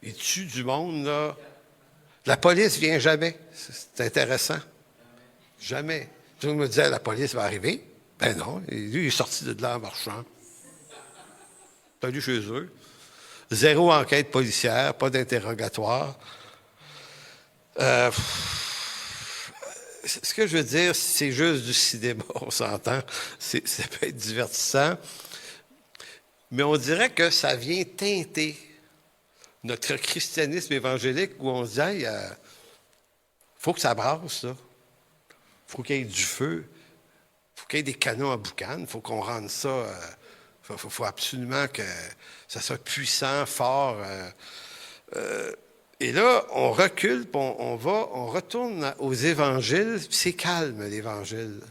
il tue du monde, là. La police vient jamais. C'est intéressant. Jamais. Tout le monde me disait, la police va arriver. Ben non. Et lui, il est sorti de là en marchant. Il est allé chez eux. 0 enquête policière, pas d'interrogatoire. Ce que je veux dire, c'est juste du cinéma, on s'entend. Ça peut être divertissant. Mais on dirait que ça vient teinter notre christianisme évangélique où on se dit, hey, faut que ça brasse, là. Faut qu'il y ait du feu. Faut qu'il y ait des canons à boucan. Faut qu'on rende ça... faut absolument que ça soit puissant, fort. Et là, on recule, puis on retourne aux évangiles. C'est calme, l'Évangile.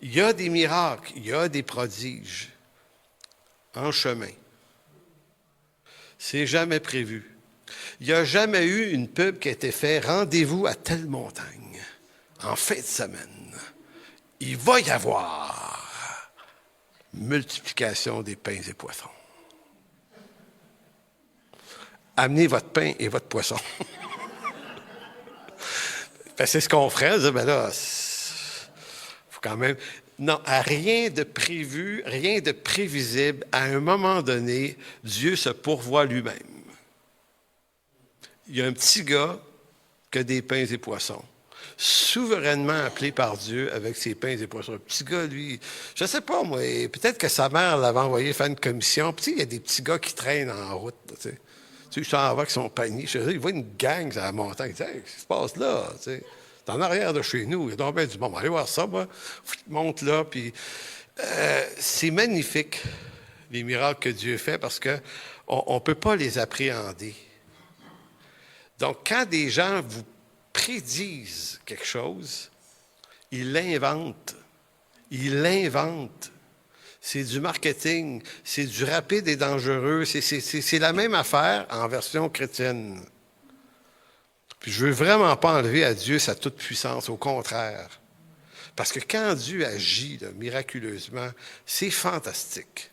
Il y a des miracles, il y a des prodiges en chemin. C'est jamais prévu. Il n'y a jamais eu une pub qui a été faite « Rendez-vous à telle montagne » en fin de semaine. il va y avoir multiplication des pains et poissons. Amenez votre pain et votre poisson. C'est ce qu'on ferait. Ben là, faut quand même... Non, à rien de prévu, rien de prévisible, à un moment donné, Dieu se pourvoit lui-même. Il y a un petit gars qui a des pains et poissons, souverainement appelé par Dieu avec ses pains et poissons. Un petit gars, lui, je ne sais pas, moi, peut-être que sa mère l'avait envoyé faire une commission. Puis, il y a des petits gars qui traînent en route, tu sais. Il s'en va avec son panier. Il voit une gang à la montagne. Il dit, hey, qu'est-ce qui se passe là? Tu sais, c'est en arrière de chez nous. Il y a donc bien du bon. Allez voir ça, moi. Monte là. Puis, c'est magnifique, les miracles que Dieu fait, parce qu'on ne peut pas les appréhender. Donc, quand des gens vous prédisent quelque chose, ils l'inventent. Ils l'inventent. C'est du marketing, c'est du rapide et dangereux. C'est la même affaire en version chrétienne. Puis je ne veux vraiment pas enlever à Dieu sa toute-puissance, au contraire. Parce que quand Dieu agit là, miraculeusement, c'est fantastique.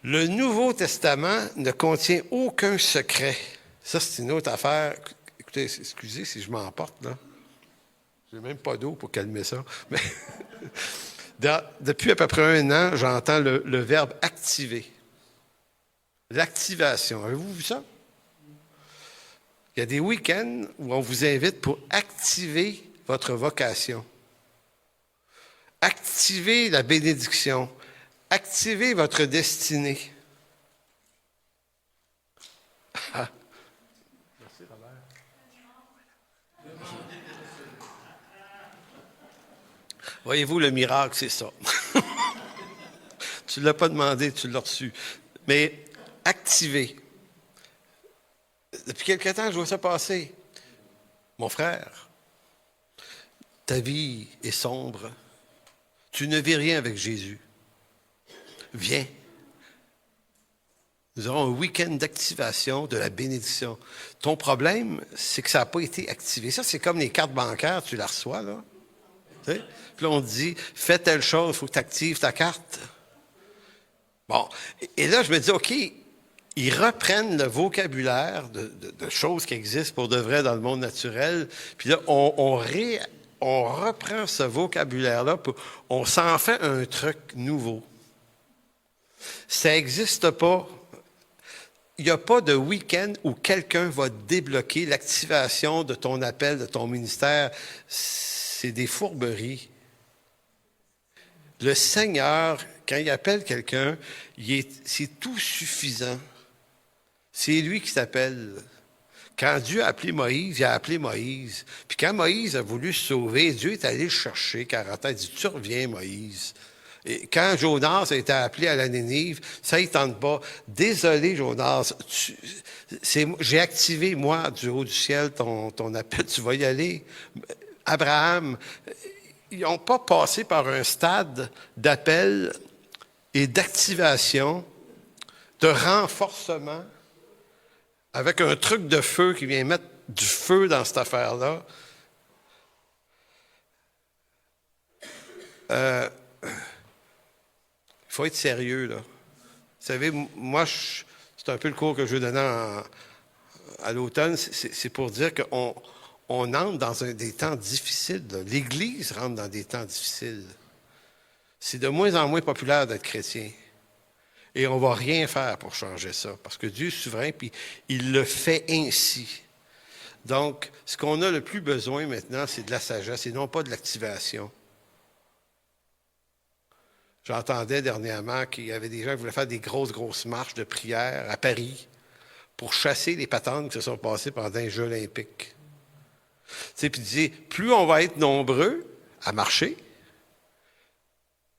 Le Nouveau Testament ne contient aucun secret. Ça, c'est une autre affaire. Écoutez, excusez si je m'emporte, là. Je n'ai même pas d'eau pour calmer ça. Mais depuis à peu près 1 an, j'entends le verbe « activer ». L'activation. Avez-vous vu ça? Il y a des week-ends où on vous invite pour activer votre vocation. Activer la bénédiction. Activer votre destinée. Ah. Merci, Robert. Voyez-vous, le miracle, c'est ça. Tu ne l'as pas demandé, tu l'as reçu. Mais activer. Depuis quelque temps, je vois ça passer. Mon frère, ta vie est sombre. Tu ne vis rien avec Jésus. Viens. Nous aurons un week-end d'activation de la bénédiction. Ton problème, c'est que ça n'a pas été activé. Ça, c'est comme les cartes bancaires, tu la reçois, là. Tu sais? Puis là, on te dit, fais telle chose, il faut que tu actives ta carte. Bon. Et là, je me dis, OK, ils reprennent le vocabulaire de choses qui existent pour de vrai dans le monde naturel. Puis là, on reprend ce vocabulaire-là, on s'en fait un truc nouveau. Ça n'existe pas. Il n'y a pas de week-end où quelqu'un va débloquer l'activation de ton appel, de ton ministère. C'est des fourberies. Le Seigneur, quand il appelle quelqu'un, c'est tout suffisant. C'est lui qui s'appelle. Quand Dieu a appelé Moïse, il a appelé Moïse. Puis quand Moïse a voulu se sauver, Dieu est allé le chercher 40 ans. Il dit, tu reviens, Moïse. Et quand Jonas a été appelé à la Nénive, ça ne tente pas. Désolé, Jonas, j'ai activé, moi, du haut du ciel, ton appel, tu vas y aller. Abraham, ils n'ont pas passé par un stade d'appel et d'activation, de renforcement, avec un truc de feu qui vient mettre du feu dans cette affaire-là. Il faut être sérieux, là. Vous savez, moi, c'est un peu le cours que je veux donner à l'automne. C'est pour dire qu'on entre dans des temps difficiles. Là. L'Église rentre dans des temps difficiles. C'est de moins en moins populaire d'être chrétien. Et on ne va rien faire pour changer ça. Parce que Dieu est souverain, puis il le fait ainsi. Donc, ce qu'on a le plus besoin maintenant, c'est de la sagesse et non pas de l'activation. J'entendais dernièrement qu'il y avait des gens qui voulaient faire des grosses marches de prière à Paris pour chasser les patentes qui se sont passées pendant les Jeux olympiques. Tu sais, puis il disait, plus on va être nombreux à marcher,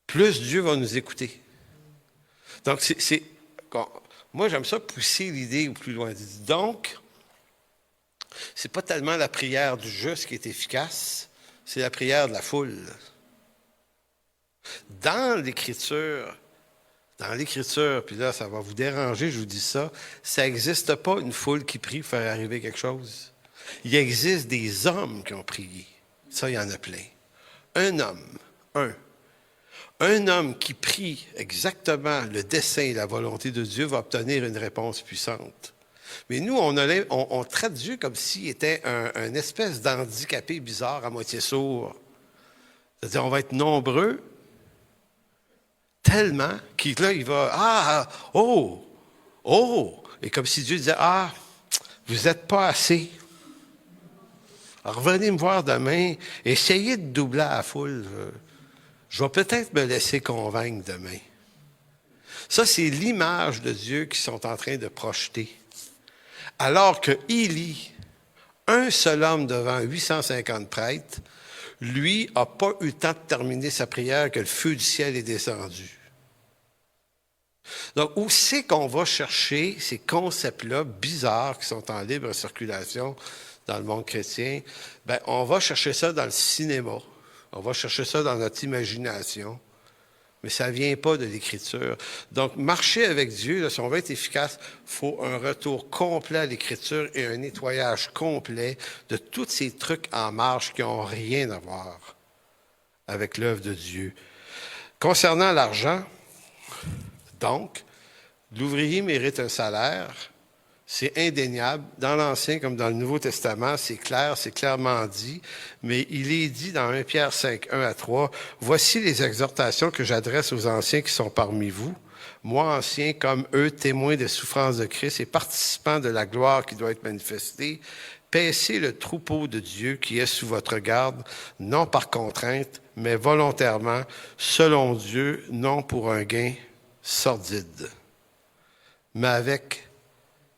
plus Dieu va nous écouter. Donc, moi, j'aime ça pousser l'idée au plus loin. Donc, c'est pas tellement la prière du juste qui est efficace, c'est la prière de la foule. Dans l'Écriture, puis là, ça va vous déranger, je vous dis ça n'existe pas une foule qui prie pour faire arriver quelque chose. Il existe des hommes qui ont prié. Ça, il y en a plein. Un homme, un homme qui prie exactement le dessein et la volonté de Dieu va obtenir une réponse puissante. Mais nous, on traite Dieu comme s'il était un espèce d'handicapé bizarre, à moitié sourd. C'est-à-dire, on va être nombreux, tellement qu'il là, il va, et comme si Dieu disait, vous n'êtes pas assez. Alors, revenez me voir demain, essayez de doubler la foule. Je vais peut-être me laisser convaincre demain. Ça, c'est l'image de Dieu qu'ils sont en train de projeter. Alors que Élie, un seul homme devant 850 prêtres, lui n'a pas eu le temps de terminer sa prière que le feu du ciel est descendu. Donc, où c'est qu'on va chercher ces concepts-là bizarres qui sont en libre circulation dans le monde chrétien? Bien, on va chercher ça dans le cinéma. On va chercher ça dans notre imagination. Mais ça ne vient pas de l'Écriture. Donc, marcher avec Dieu, là, si on veut être efficace, il faut un retour complet à l'Écriture et un nettoyage complet de tous ces trucs en marche qui n'ont rien à voir avec l'œuvre de Dieu. Concernant l'argent, donc, l'ouvrier mérite un salaire. C'est indéniable. Dans l'Ancien comme dans le Nouveau Testament, c'est clair, c'est clairement dit. Mais il est dit dans 1 Pierre 5, 1-3, « Voici les exhortations que j'adresse aux anciens qui sont parmi vous. Moi, ancien, comme eux, témoins des souffrances de Christ et participants de la gloire qui doit être manifestée, paissez le troupeau de Dieu qui est sous votre garde, non par contrainte, mais volontairement, selon Dieu, non pour un gain sordide, mais avec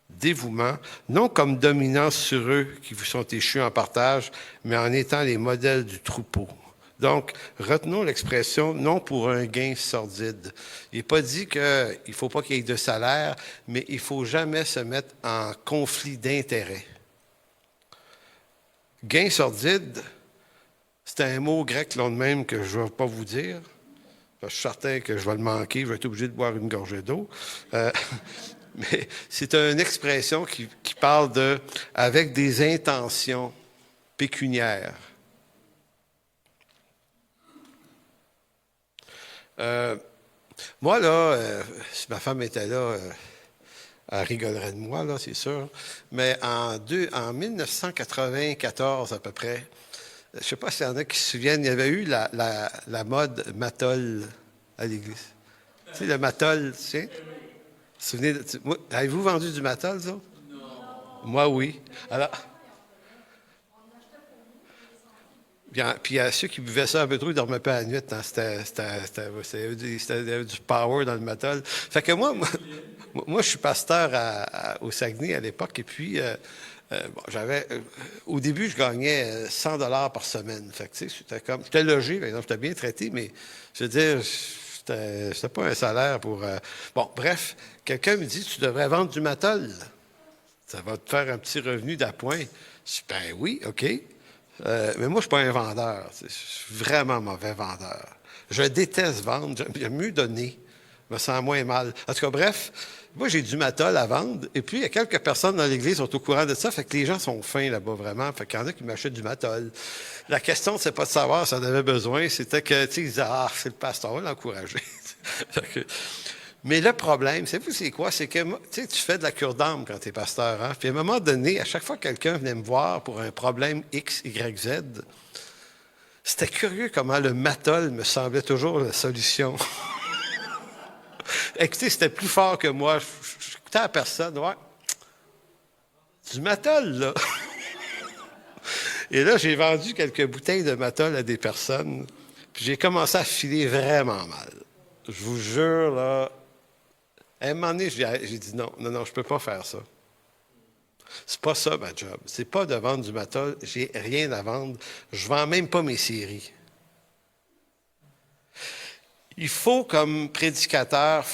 dévouement, non comme dominant sur eux qui vous sont échus en partage, mais en étant les modèles du troupeau. » Donc, retenons l'expression « non pour un gain sordide ». Il n'est pas dit qu'il ne faut pas qu'il y ait de salaire, mais il ne faut jamais se mettre en conflit d'intérêts. Gain sordide, c'est un mot grec long de même que je ne vais pas vous dire. Je suis certain que je vais le manquer, je vais être obligé de boire une gorgée d'eau. Mais c'est une expression qui parle de « avec des intentions pécuniaires ». Moi, là, si ma femme était là, elle rigolerait de moi, là, c'est sûr. Mais en 1994 à peu près, je ne sais pas s'il y en a qui se souviennent, il y avait eu la mode Matol à l'église. Tu sais, le Matol, tu sais? Souvenez, avez-vous vendu du Matol, ça? Non. Moi, oui. Alors, puis à ceux qui buvaient ça un peu trop, ils ne dormaient pas la nuit. Hein. C'était du power dans le Matol. Fait que moi, je suis pasteur au Saguenay à l'époque, et puis au début, je gagnais 100 $ par semaine. Fait que, tu sais, j'étais logé, par exemple, j'étais bien traité, mais je veux dire, c'était pas un salaire pour... Bon, bref, quelqu'un me dit, tu devrais vendre du Matol. Ça va te faire un petit revenu d'appoint. Je dis, ben oui, OK. Mais moi, je ne suis pas un vendeur. Je suis vraiment mauvais vendeur. Je déteste vendre. J'aime mieux donner. Je me sens moins mal. En tout cas, bref, moi, j'ai du Matol à vendre. Et puis, il y a quelques personnes dans l'Église qui sont au courant de ça. Fait que les gens sont fins là-bas, vraiment. Fait qu'il y en a qui m'achètent du Matol. La question, c'est pas de savoir si on avait besoin. C'était que, tu sais, ils disaient, c'est le pasteur, on va l'encourager. Mais le problème, c'est quoi? C'est que tu fais de la cure d'âme quand tu es pasteur. Hein? Puis à un moment donné, à chaque fois que quelqu'un venait me voir pour un problème X, Y, Z, c'était curieux comment le Matol me semblait toujours la solution. Écoutez, c'était plus fort que moi. J'écoutais à personne. Ouais. Du Matol, là. Et là, j'ai vendu quelques bouteilles de Matol à des personnes. Puis j'ai commencé à filer vraiment mal. Je vous jure, là. À un moment donné, j'ai dit non, je ne peux pas faire ça. C'est pas ça, ma job. C'est pas de vendre du Matol. J'ai rien à vendre. Je vends même pas mes séries. Il faut, comme prédicateur,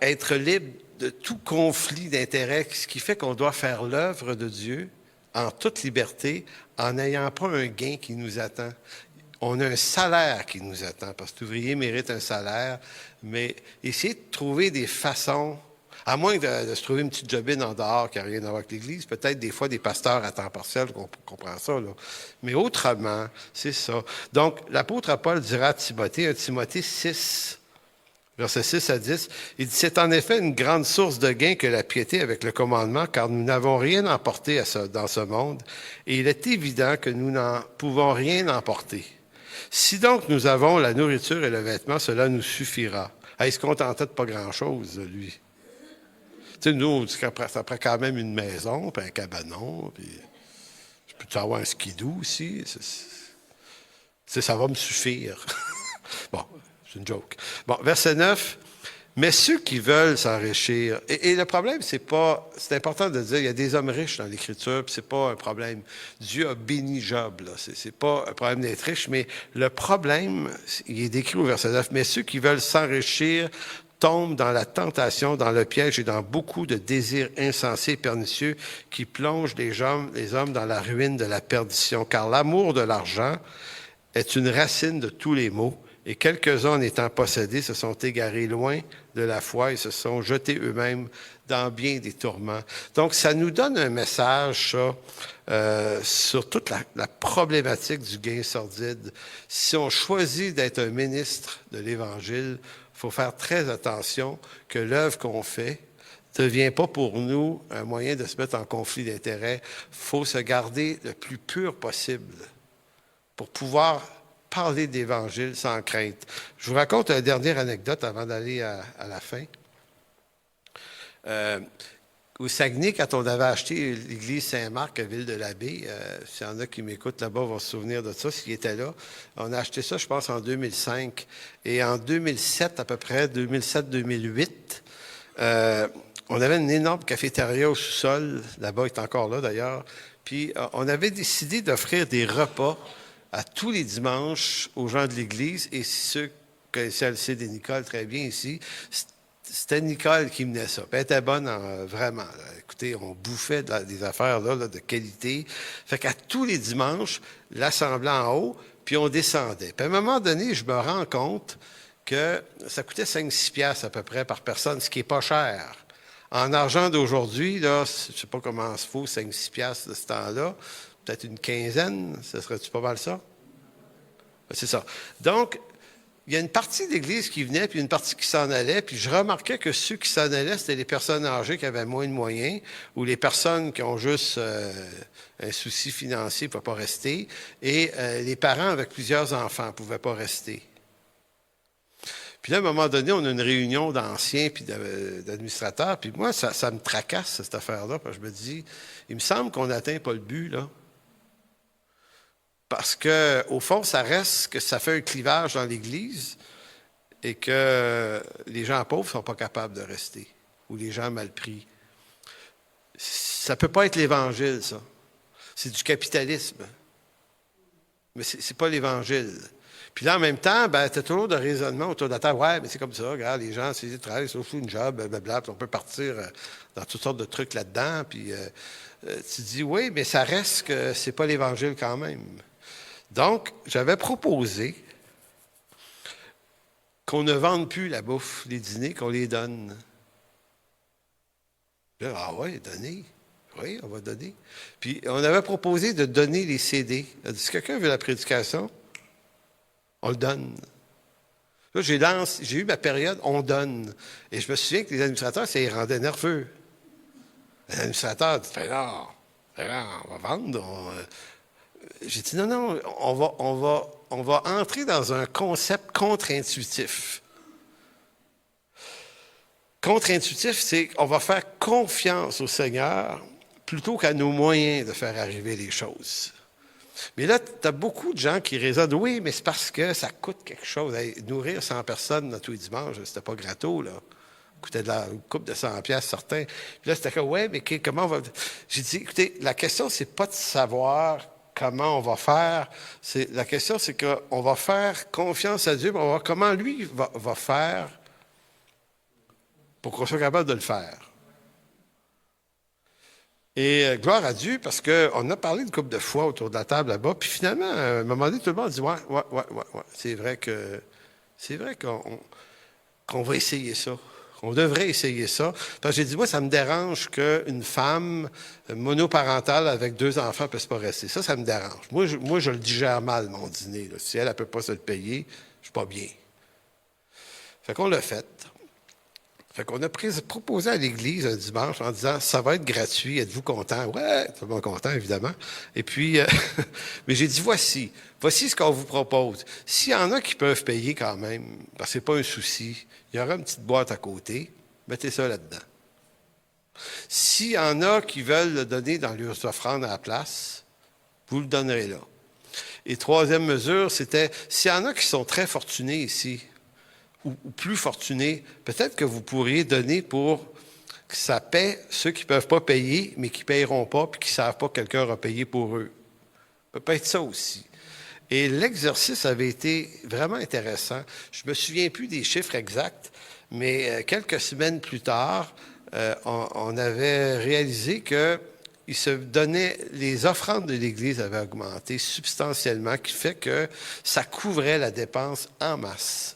être libre de tout conflit d'intérêts, ce qui fait qu'on doit faire l'œuvre de Dieu en toute liberté, en n'ayant pas un gain qui nous attend. On a un salaire qui nous attend, parce que l'ouvrier mérite un salaire, mais essayer de trouver des façons. À moins de se trouver une petite jobine en dehors qui n'a rien à voir avec l'Église. Peut-être des fois des pasteurs à temps partiel qu'on comprend ça. Là. Mais autrement, c'est ça. Donc, l'apôtre Paul dira à Timothée, 1 Timothée 6, versets 6 à 10, il dit, c'est en effet une grande source de gain que la piété avec le commandement, car nous n'avons rien emporté dans ce monde, et il est évident que nous n'en pouvons rien emporter. Si donc nous avons la nourriture et le vêtement, cela nous suffira. Il se contentait de pas grand-chose, lui. Tu sais, nous, ça prend quand même une maison, puis un cabanon, puis je peux avoir un skidoo aussi. Ça va me suffire. Bon, c'est une joke. Bon, verset 9. Mais ceux qui veulent s'enrichir, et le problème, c'est important de dire, il y a des hommes riches dans l'Écriture, puis c'est pas un problème. Dieu a béni Job, là. C'est pas un problème d'être riche, mais le problème, il est décrit au verset 9, mais ceux qui veulent s'enrichir tombent dans la tentation, dans le piège et dans beaucoup de désirs insensés et pernicieux qui plongent les hommes dans la ruine de la perdition. Car l'amour de l'argent est une racine de tous les maux. Et quelques-uns, en étant possédés, se sont égarés loin de la foi et se sont jetés eux-mêmes dans bien des tourments. Donc, ça nous donne un message, ça, sur toute la problématique du gain sordide. Si on choisit d'être un ministre de l'Évangile, il faut faire très attention que l'œuvre qu'on fait ne devient pas pour nous un moyen de se mettre en conflit d'intérêts. Il faut se garder le plus pur possible pour pouvoir parler d'Évangile sans crainte. Je vous raconte une dernière anecdote avant d'aller à la fin. Au Saguenay, quand on avait acheté l'église Saint-Marc à Ville-de-l'Abbé, s'il y en a qui m'écoutent là-bas vont se souvenir de ça, s'ils étaient là. On a acheté ça, je pense, en 2005. Et en 2007, à peu près, 2007-2008, on avait une énorme cafétéria au sous-sol. Là-bas, il est encore là, d'ailleurs. Puis, on avait décidé d'offrir des repas à tous les dimanches aux gens de l'Église, et ceux qui connaissaient Alcide et Nicole très bien ici, c'était Nicole qui menait ça. Puis elle était bonne, vraiment. Là. Écoutez, on bouffait des affaires là, de qualité. Fait qu'à tous les dimanches, l'assemblée en haut, puis on descendait. Puis à un moment donné, je me rends compte que ça coûtait 5-6 piastres à peu près par personne, ce qui n'est pas cher. En argent d'aujourd'hui, là, je ne sais pas comment se faut 5-6 piastres de ce temps-là, peut-être une quinzaine, ce serait-tu pas mal ça? C'est ça. Donc, il y a une partie de l'Église qui venait, puis une partie qui s'en allait, puis je remarquais que ceux qui s'en allaient, c'était les personnes âgées qui avaient moins de moyens, ou les personnes qui ont juste un souci financier ne pouvaient pas rester, et les parents avec plusieurs enfants ne pouvaient pas rester. Puis là, à un moment donné, on a une réunion d'anciens puis d'administrateurs, puis moi, ça me tracasse, cette affaire-là, parce que je me dis, il me semble qu'on n'atteint pas le but, là. Parce qu'au fond, ça reste que ça fait un clivage dans l'Église et que les gens pauvres ne sont pas capables de rester, ou les gens mal pris. Ça ne peut pas être l'Évangile, ça. C'est du capitalisme. Mais ce n'est pas l'Évangile. Puis là, en même temps, tu as toujours de raisonnement autour de la table. Ouais, mais c'est comme ça, regarde, les gens, ils travaillent sur une job, blablabla, puis on peut partir dans toutes sortes de trucs là-dedans. Puis tu dis, oui, mais ça reste que c'est pas l'Évangile quand même. Donc, j'avais proposé qu'on ne vende plus la bouffe, les dîners, qu'on les donne. Là, ah oui, donner. Oui, on va donner. Puis, on avait proposé de donner les CD. Si quelqu'un veut la prédication, on le donne. Là, j'ai eu ma période, on donne. Et je me souviens que les administrateurs, ça les rendait nerveux. Les administrateurs disaient, non, on va vendre. J'ai dit, non, on va entrer dans un concept contre-intuitif. Contre-intuitif, c'est qu'on va faire confiance au Seigneur plutôt qu'à nos moyens de faire arriver les choses. Mais là, tu as beaucoup de gens qui raisonnent, oui, mais c'est parce que ça coûte quelque chose. Hey, nourrir 100 personnes tous les dimanches, c'était pas gratos, là. Ça coûtait une coupe de 100 piastres, certains. Puis là, c'était comme, ouais, mais comment on va... J'ai dit, écoutez, la question, c'est pas de savoir comment on va faire. La question, c'est qu'on va faire confiance à Dieu, on va voir comment lui va faire pour qu'on soit capable de le faire. Et gloire à Dieu, parce qu'on a parlé une couple de fois autour de la table là-bas, puis finalement, à un moment donné, tout le monde dit, ouais. C'est vrai qu'on va essayer ça, On devrait essayer ça. Parce que j'ai dit, moi, ça me dérange qu'une femme monoparentale avec 2 enfants ne puisse pas rester. Ça me dérange. Moi, je le digère mal, mon dîner. Là. Si elle ne peut pas se le payer, je suis pas bien. Fait qu'on l'a fait. Fait qu'on a proposé à l'Église un dimanche en disant, ça va être gratuit, êtes-vous content? Ouais, tout le monde content, évidemment. Et puis, mais j'ai dit, voici ce qu'on vous propose. S'il y en a qui peuvent payer quand même, parce que c'est pas un souci, il y aura une petite boîte à côté, mettez ça là-dedans. S'il y en a qui veulent le donner dans leurs offrandes à la place, vous le donnerez là. Et troisième mesure, c'était, s'il y en a qui sont très fortunés ici, ou plus fortunés, peut-être que vous pourriez donner pour que ça paie ceux qui ne peuvent pas payer, mais qui ne paieront pas, puis qui ne savent pas que quelqu'un va payer pour eux. Ça peut être ça aussi. Et l'exercice avait été vraiment intéressant. Je ne me souviens plus des chiffres exacts, mais quelques semaines plus tard, on avait réalisé que les offrandes de l'Église avaient augmenté substantiellement, qui fait que ça couvrait la dépense en masse.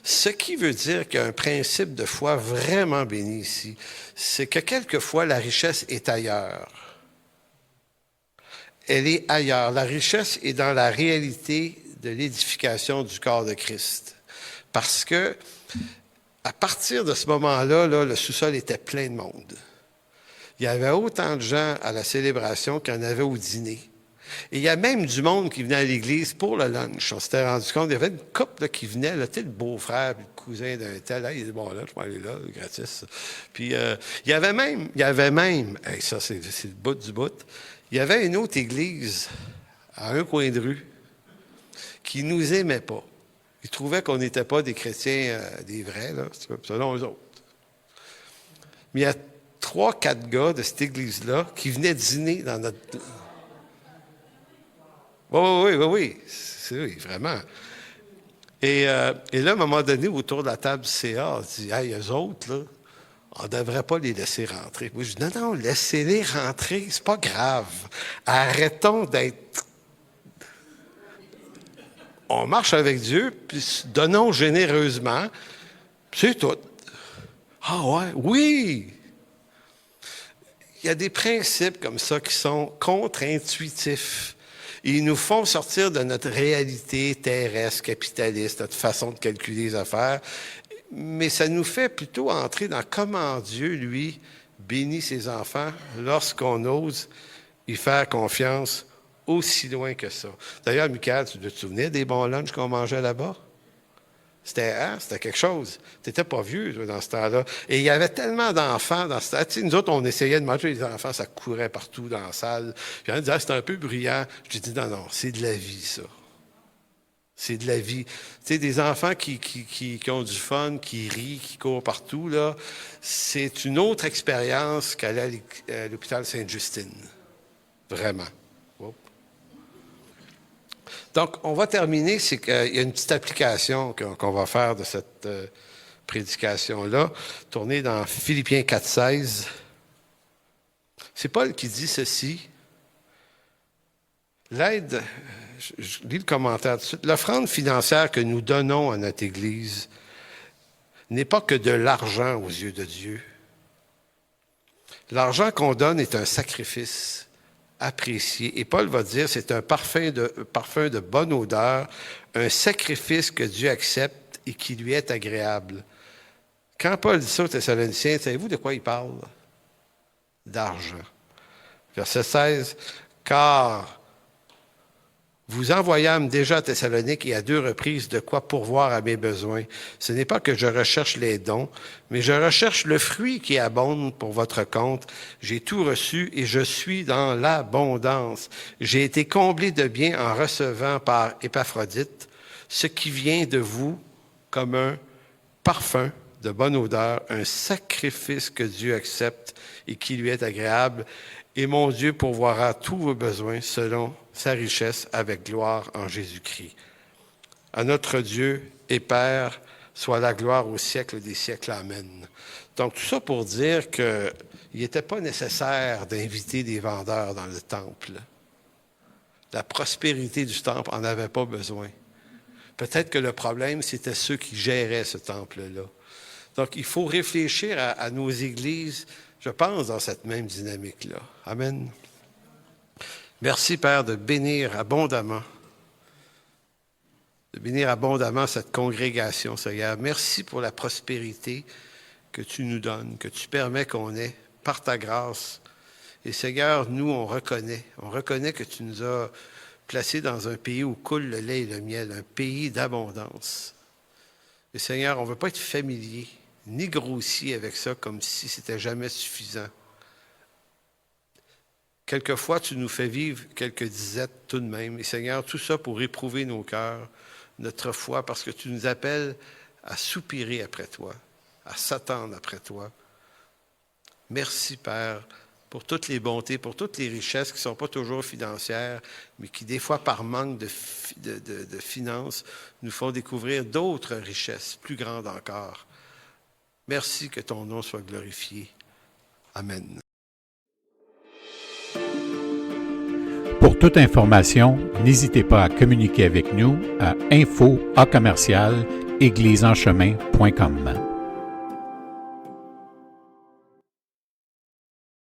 Ce qui veut dire qu'il y a un principe de foi vraiment béni ici, c'est que quelquefois la richesse est ailleurs. Elle est ailleurs. La richesse est dans la réalité de l'édification du corps de Christ. Parce que, à partir de ce moment-là, le sous-sol était plein de monde. Il y avait autant de gens à la célébration qu'il y en avait au dîner. Et il y a même du monde qui venait à l'église pour le lunch. On s'était rendu compte, il y avait une couple qui venait, là, tu sais, le beau-frère puis le cousin d'un tel. Là, il dit, bon, là, je vais aller là, gratis. Puis, il y avait même, hey, ça, c'est le bout du bout, il y avait une autre église à un coin de rue qui nous aimait pas. Ils trouvaient qu'on n'était pas des chrétiens, des vrais, là, selon eux autres. Mais il y a 3-4 gars de cette église-là qui venaient dîner dans notre... Oui, vraiment. Et là, à un moment donné, autour de la table du CA, on dit, hey, eux autres, là, on ne devrait pas les laisser rentrer. Moi, je dis, non, laissez-les rentrer, c'est pas grave. Arrêtons d'être... On marche avec Dieu, puis donnons généreusement, c'est tout. Ah ouais, oui! Il y a des principes comme ça qui sont contre-intuitifs. Ils nous font sortir de notre réalité terrestre, capitaliste, notre façon de calculer les affaires, mais ça nous fait plutôt entrer dans comment Dieu, lui, bénit ses enfants lorsqu'on ose y faire confiance aussi loin que ça. D'ailleurs, Michael, tu te souvenais des bons lunchs qu'on mangeait là-bas? C'était quelque chose. Tu n'étais pas vieux toi, dans ce temps-là. Et il y avait tellement d'enfants dans ce temps-là. Tu sais, nous autres, on essayait de manger les enfants, ça courait partout dans la salle. Puis on disait, c'était un peu bruyant. Je dis, non, c'est de la vie, ça. C'est de la vie. Tu sais, des enfants qui ont du fun, qui rient, qui courent partout, là, c'est une autre expérience qu'aller à l'hôpital Sainte-Justine. Vraiment. Donc, on va terminer, c'est qu'il y a une petite application qu'on va faire de cette prédication-là, tournée dans Philippiens 4,16. C'est Paul qui dit ceci. L'aide, je lis le commentaire tout de suite, l'offrande financière que nous donnons à notre Église n'est pas que de l'argent aux yeux de Dieu. L'argent qu'on donne est un sacrifice apprécié. Et Paul va dire, c'est un parfum de bonne odeur, un sacrifice que Dieu accepte et qui lui est agréable. Quand Paul dit ça aux Thessaloniciens, savez-vous de quoi il parle? D'argent. Verset 16, « Car vous envoyâmes déjà à Thessalonique et à 2 reprises de quoi pourvoir à mes besoins. Ce n'est pas que je recherche les dons, mais je recherche le fruit qui abonde pour votre compte. J'ai tout reçu et je suis dans l'abondance. J'ai été comblé de bien en recevant par Épaphrodite ce qui vient de vous comme un parfum de bonne odeur, un sacrifice que Dieu accepte et qui lui est agréable. Et mon Dieu pourvoira tous vos besoins selon sa richesse avec gloire en Jésus-Christ. À notre Dieu et Père, soit la gloire au siècle des siècles. Amen. Donc, tout ça pour dire qu'il n'était pas nécessaire d'inviter des vendeurs dans le temple. La prospérité du temple n'en avait pas besoin. Peut-être que le problème, c'était ceux qui géraient ce temple-là. Donc, il faut réfléchir à nos églises, je pense, dans cette même dynamique-là. Amen. Merci, Père, de bénir abondamment cette congrégation, Seigneur. Merci pour la prospérité que tu nous donnes, que tu permets qu'on ait par ta grâce. Et Seigneur, nous, on reconnaît que tu nous as placés dans un pays où coule le lait et le miel, un pays d'abondance. Et Seigneur, on ne veut pas être familier, ni grossier avec ça, comme si c'était jamais suffisant. Quelquefois, tu nous fais vivre quelques disettes tout de même. Et Seigneur, tout ça pour éprouver nos cœurs, notre foi, parce que tu nous appelles à soupirer après toi, à s'attendre après toi. Merci, Père, pour toutes les bontés, pour toutes les richesses qui ne sont pas toujours financières, mais qui, des fois, par manque de finances, nous font découvrir d'autres richesses plus grandes encore. Merci, que ton nom soit glorifié. Amen. Pour toute information, n'hésitez pas à communiquer avec nous à info@église-en-chemin.com.